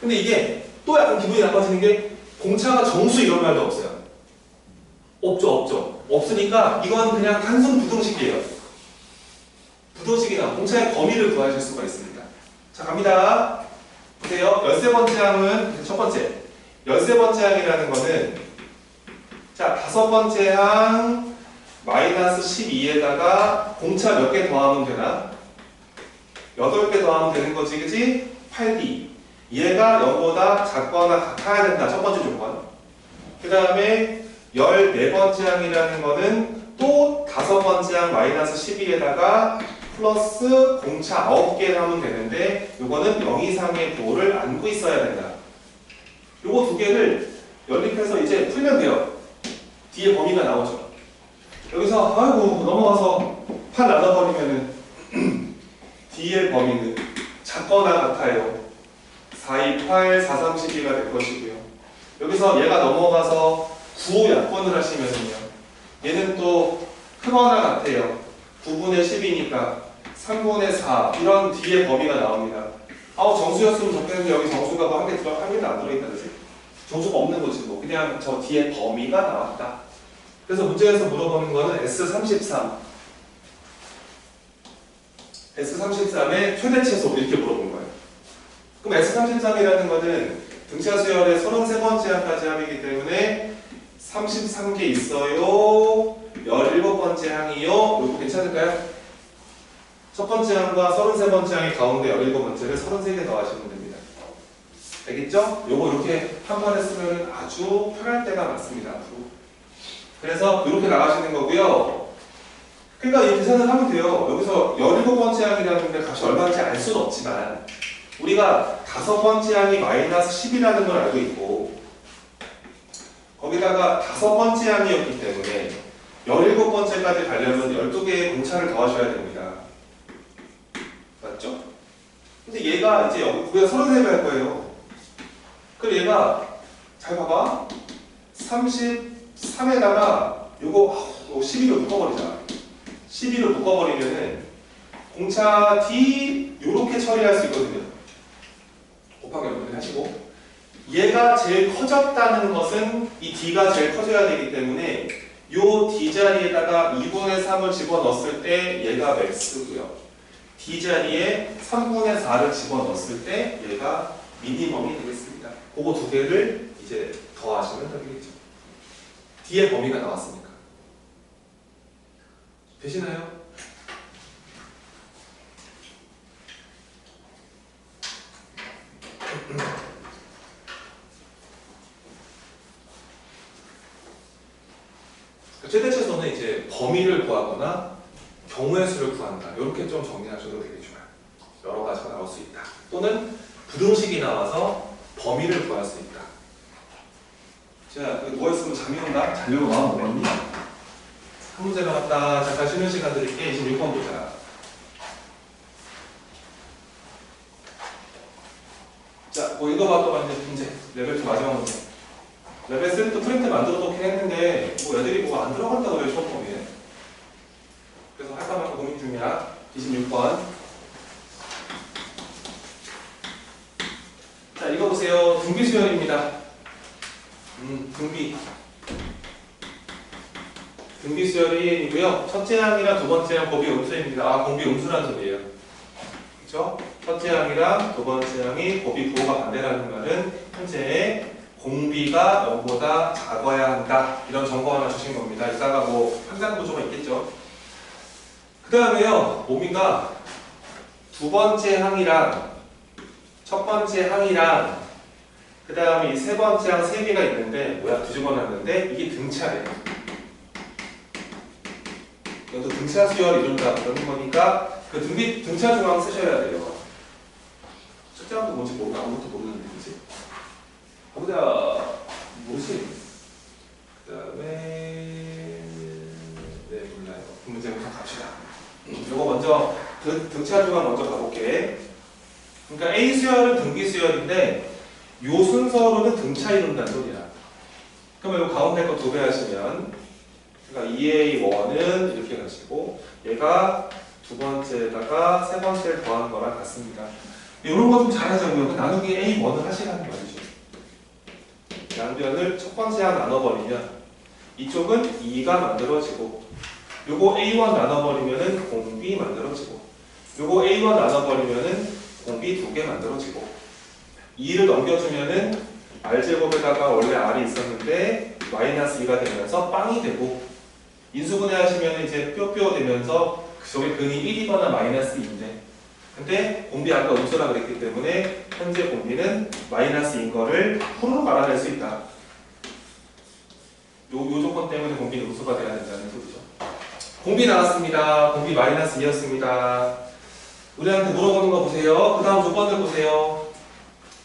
근데 이게 또 약간 기분이 나빠지는 게 공차가 정수 이런 말도 없어요. 없죠. 없으니까 이건 그냥 단순 부등식이에요. 부등식이나 공차의 범위를 구하실 수가 있습니다. 자, 갑니다. 보세요. 13번째 항은 첫 번째. 13번째 항이라는 거는 자, 5번째 항 마이너스 12에다가 공차 몇 개 더하면 되나? 8개 더하면 되는 거지, 그치? 8D. 얘가 0보다 작거나 같아야 된다. 첫 번째 조건. 그 다음에 14번째 항이라는 거는 또 5번째 항 마이너스 12에다가 플러스 공차 9개를 하면 되는데 요거는 0 이상의 부호를 안고 있어야 된다. 요거 두 개를 연립해서 이제 풀면 돼요. 뒤에 범위가 나오죠. 여기서 아이고 넘어가서 8 나눠버리면은 뒤에 범위는 작거나 같아요. 4, 2, 8, 4, 3, 12가 될 것이고요. 여기서 얘가 넘어가서 9 약분을 하시면은요. 얘는 또 크거나 같아요. 9분의 10이니까 3분의 4 이런 뒤에 범위가 나옵니다. 정수였으면 좋겠는데 여기 정수가 뭐 한 개도 안 들어있다지. 정수가 없는 거지 뭐. 그냥 저 뒤에 범위가 나왔다. 그래서 문제에서 물어보는 거는 S33. S33의 최대 최소 이렇게 물어본 거예요. 그럼 S33이라는 거는 등차 수열의 33번째 항까지 합이기 때문에 33개 있어요. 17번째 항이요. 이거 괜찮을까요? 첫 번째 항과 33번째 항의 가운데 17번째를 33개 더하시면 됩니다. 알겠죠? 요거 이렇게 한 번에 쓰면 아주 편할 때가 많습니다. 앞으로. 그래서 이렇게 나가시는 거고요. 그러니까 이 계산을 하면 돼요. 여기서 17번째 항이라는 데 값이 얼마인지 알 수는 없지만 우리가 5번째 항이 마이너스 10이라는 걸 알고 있고 거기다가 5번째 항이었기 때문에 17번째까지 가려면 12개의 공차를 더하셔야 됩니다. 맞죠? 근데 얘가 이제 우리가 33배 할 거예요. 그럼 얘가 잘 봐봐. 33에다가 요거 12로 묶어버리자. 12로 묶어버리면은 공차 D 요렇게 처리할 수 있거든요. 곱하기 여러분들 하시고, 얘가 제일 커졌다는 것은 이 D가 제일 커져야 되기 때문에 요 D 자리에다가 2분의 3을 집어넣었을 때 얘가 맥스고요. D 자리에 3분의 4를 집어넣었을 때 얘가 미니멈이 되겠습니다. 그거 두 개를 이제 더하시면 되겠죠. D의 범위가 나왔으니까. 되시나요? 최대치에서는 이제 범위를 구하거나 경우의 수를 구한다. 이렇게 좀 정리하셔도 되게 좋아요. 여러 가지가 나올 수 있다. 또는 부등식이 나와서 범위를 구할 수 있다. 자, 누워있으면 잠이 온다? 자려고 마음 먹었니? 한 문제 남았다. 잠깐 쉬는 시간 드릴게. 26번 보자. 자, 뭐 읽어봐도 이제 문제. 레벨 2 마지막 문제. 레벨 3도 프린트 만들어 놓긴 했는데 뭐 애들이 뭐 안 들어간다고 그래요, 수업 범위에. 그래서 할까 말까 고민 중이야. 26번. 자, 읽어보세요. 등비 수열입니다. 등비 수열이 이고요. 첫째 항이랑 두 번째 항 곱이 음수입니다. 아, 곱이 음수라는 소리예요. 그렇죠? 첫째 항이랑 두 번째 항이 곱이 부호가 반대라는 말은 현재 공비가 0보다 작아야 한다. 이런 정보 하나 주신 겁니다. 이따가 뭐 판단 구조가 있겠죠. 그 다음에요, 뭡니까? 두 번째 항이랑 첫 번째 항이랑 그 다음에 이 세 번째 항 세 개가 있는데 뭐야? 뒤집어 놨는데 이게 등차래요. 여기서 등차 수열 이룬다 그러는 거니까 그 등차 중앙 쓰셔야 돼요. 첫째 항도 뭔지 모르고 아무것도 모르는데 그지? 보자. 뭐지? 그 다음에 네, 몰라요. 문제부터 갑시다. 이거 먼저 등차 중앙 먼저 가볼게. 그러니까 A 수열은 등비 수열인데 요 순서로는 등차 이룬다는 소리야. 그러면 요 가운데 거 2배 하시면, 그러니까 2A1은 이렇게 가시고 얘가 두 번째에다가 세 번째를 더한 거랑 같습니다. 이런 거 좀 잘하자고요. 나누기 A1을 하시라는 말이죠. 양변을 첫 번째 항 나눠버리면 이쪽은 2가 만들어지고, 요거 A1 나눠버리면은 공비 만들어지고, 요거 A1 나눠버리면은 공비 2개 만들어지고, 2를 넘겨주면은 R제곱에다가 원래 R이 있었는데 마이너스 2가 되면서 빵이 되고, 인수분해 하시면 이제 뼈 되면서 저게 근이 1이거나 마이너스 2인데, 근데 공비 아까 음수라 그랬기 때문에 현재 공비는 마이너스인 거를 후루룩 알아낼 수 있다. 요 조건 때문에 공비는 음수가 돼야 된다는 소리죠. 공비 나왔습니다. 공비 마이너스 2였습니다. 우리한테 물어보는 거 보세요. 그 다음 조건을 보세요.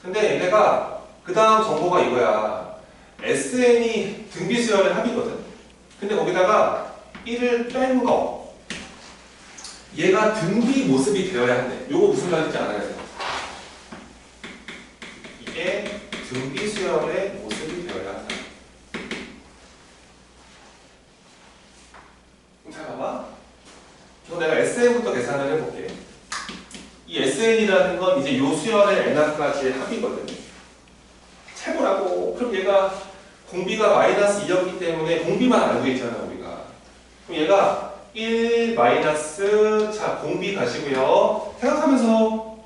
근데 얘네가 그 다음 정보가 이거야. SN이 등비 수열의 합이거든. 근데 거기다가 1을 뺀 거. 얘가 등비 모습이 되어야 한대. 요거 무슨 말인지 알아야 돼. 이게 등비 수열의 모습이 되어야 한다. 잘 봐봐. 그럼 내가 SN부터 계산을 해볼게. 이 SN이라는 건 이제 요 수열의 n까지의 합이거든. 최고라고. 그럼 얘가 공비가 마이너스 2였기 때문에 공비만 알고 있잖아, 우리가. 그럼 얘가 1 마이너스, 자, 공비 가시고요. 생각하면서,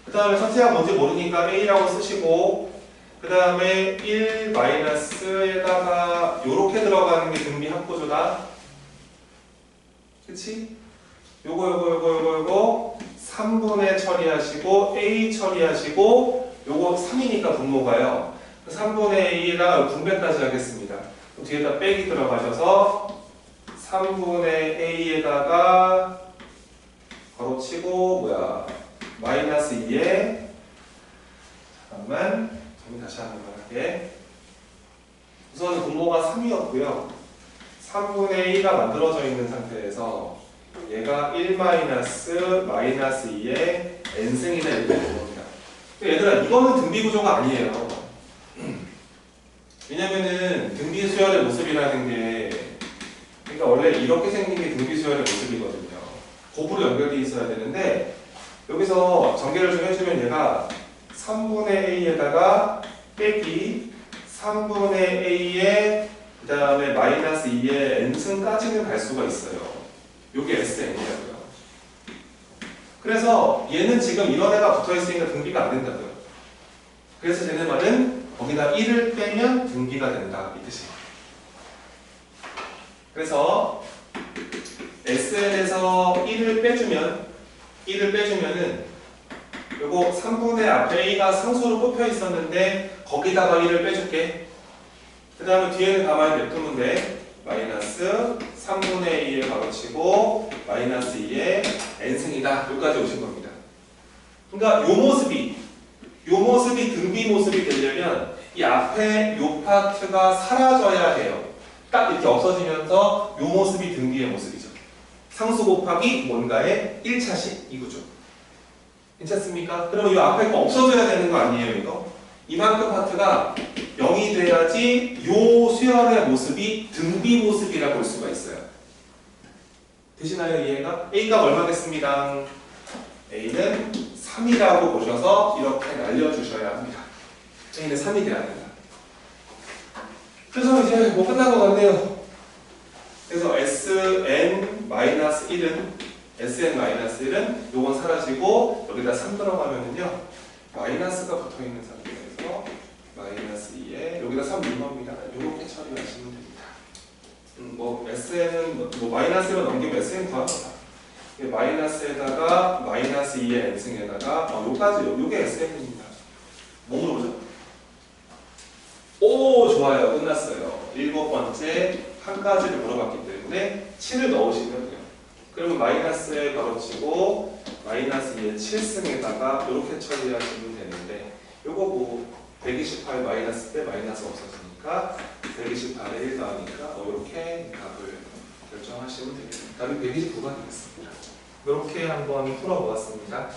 그 다음에 첫째가 뭔지 모르니까 A라고 쓰시고, 그 다음에 1 마이너스에다가 요렇게 들어가는 게 등비 합구조다. 그치? 요거 3분의 처리하시고 A 처리하시고 요거 3이니까 분모가요. 3분의 A랑 분배까지 하겠습니다. 그럼 뒤에다 빼기 들어가셔서 3분의 A에다가 괄호치고 마이너스 2에 잠깐만 정리 다시 한번 할게. 우선은 분모가 3이었고요. 3분의 2가 만들어져 있는 상태에서 얘가 1 마이너스 2의 n승이다 이렇게 되는 겁니다. 얘들아 이거는 등비 구조가 아니에요. 왜냐면은 등비 수열의 모습이라는 게 그러니까 원래 이렇게 생긴 게 등비 수열의 모습이거든요. 곱으로 연결되어 있어야 되는데 여기서 전개를 좀 해주면 얘가 3분의 a에다가 빼기 3분의 a에 그 다음에 마이너스 2의 n승까지는 갈 수가 있어요. 요게 SN이라고요. 그래서 얘는 지금 이런 애가 붙어있으니까 등비가 안 된다고요. 그래서 쟤네 말은 거기다 1을 빼면 등비가 된다 이 뜻이에요. 그래서 SN에서 1을 빼주면은 요거 3분의 앞에 A가 상수로 꼽혀 있었는데 거기다가 1을 빼줄게. 그 다음에 뒤에는 가만히 냅두면 돼. 마이너스 3분의 2에 가로치고 마이너스 2의 n승이다. 여기까지 오신 겁니다. 그러니까 요 모습이 등비 모습이 되려면 이 앞에 요 파트가 사라져야 해요. 딱 이렇게 없어지면서 요 모습이 등비의 모습이죠. 상수 곱하기 뭔가의 1차식 이 구조. 괜찮습니까? 그러면 이 앞에 거 없어져야 되는 거 아니에요, 이거? 이만큼 파트가 0이 돼야지 요 수열의 모습이 등비 모습이라고 볼 수가 있어요. 되시나요, 이해가? A가 얼마겠습니다. A는 3이라고 보셔서 이렇게 날려주셔야 합니다. A는 3이 돼야 된다. 그래서 이제 뭐 끝난 것 같네요. 그래서 SN-1은 요건 사라지고 여기다 3 들어가면은요 마이너스가 붙어있는 상태에서 마이너스 2에 여기다 3 넣은 겁니다. 요렇게 처리하시면 됩니다. 뭐 SN은 뭐 마이너스로 넘기면 SN 구하는 거다. 마이너스에다가 마이너스 2의 n승에다가 요까지 요게 SN입니다. 뭐 물어보죠? 오 좋아요. 끝났어요. 7번째 한 가지를 물어봤기 때문에 7을 넣으시면 돼요. 그러면 마이너스에 가로치고 마이너스 2의 7승에다가 이렇게 처리하시면 되는데 요거 뭐 128 마이너스 때 마이너스 없어지니까 128에 1 더하니까 이렇게 값을 결정하시면 되겠습니다. 답이 129가 되겠습니다. 이렇게 한번 풀어보았습니다.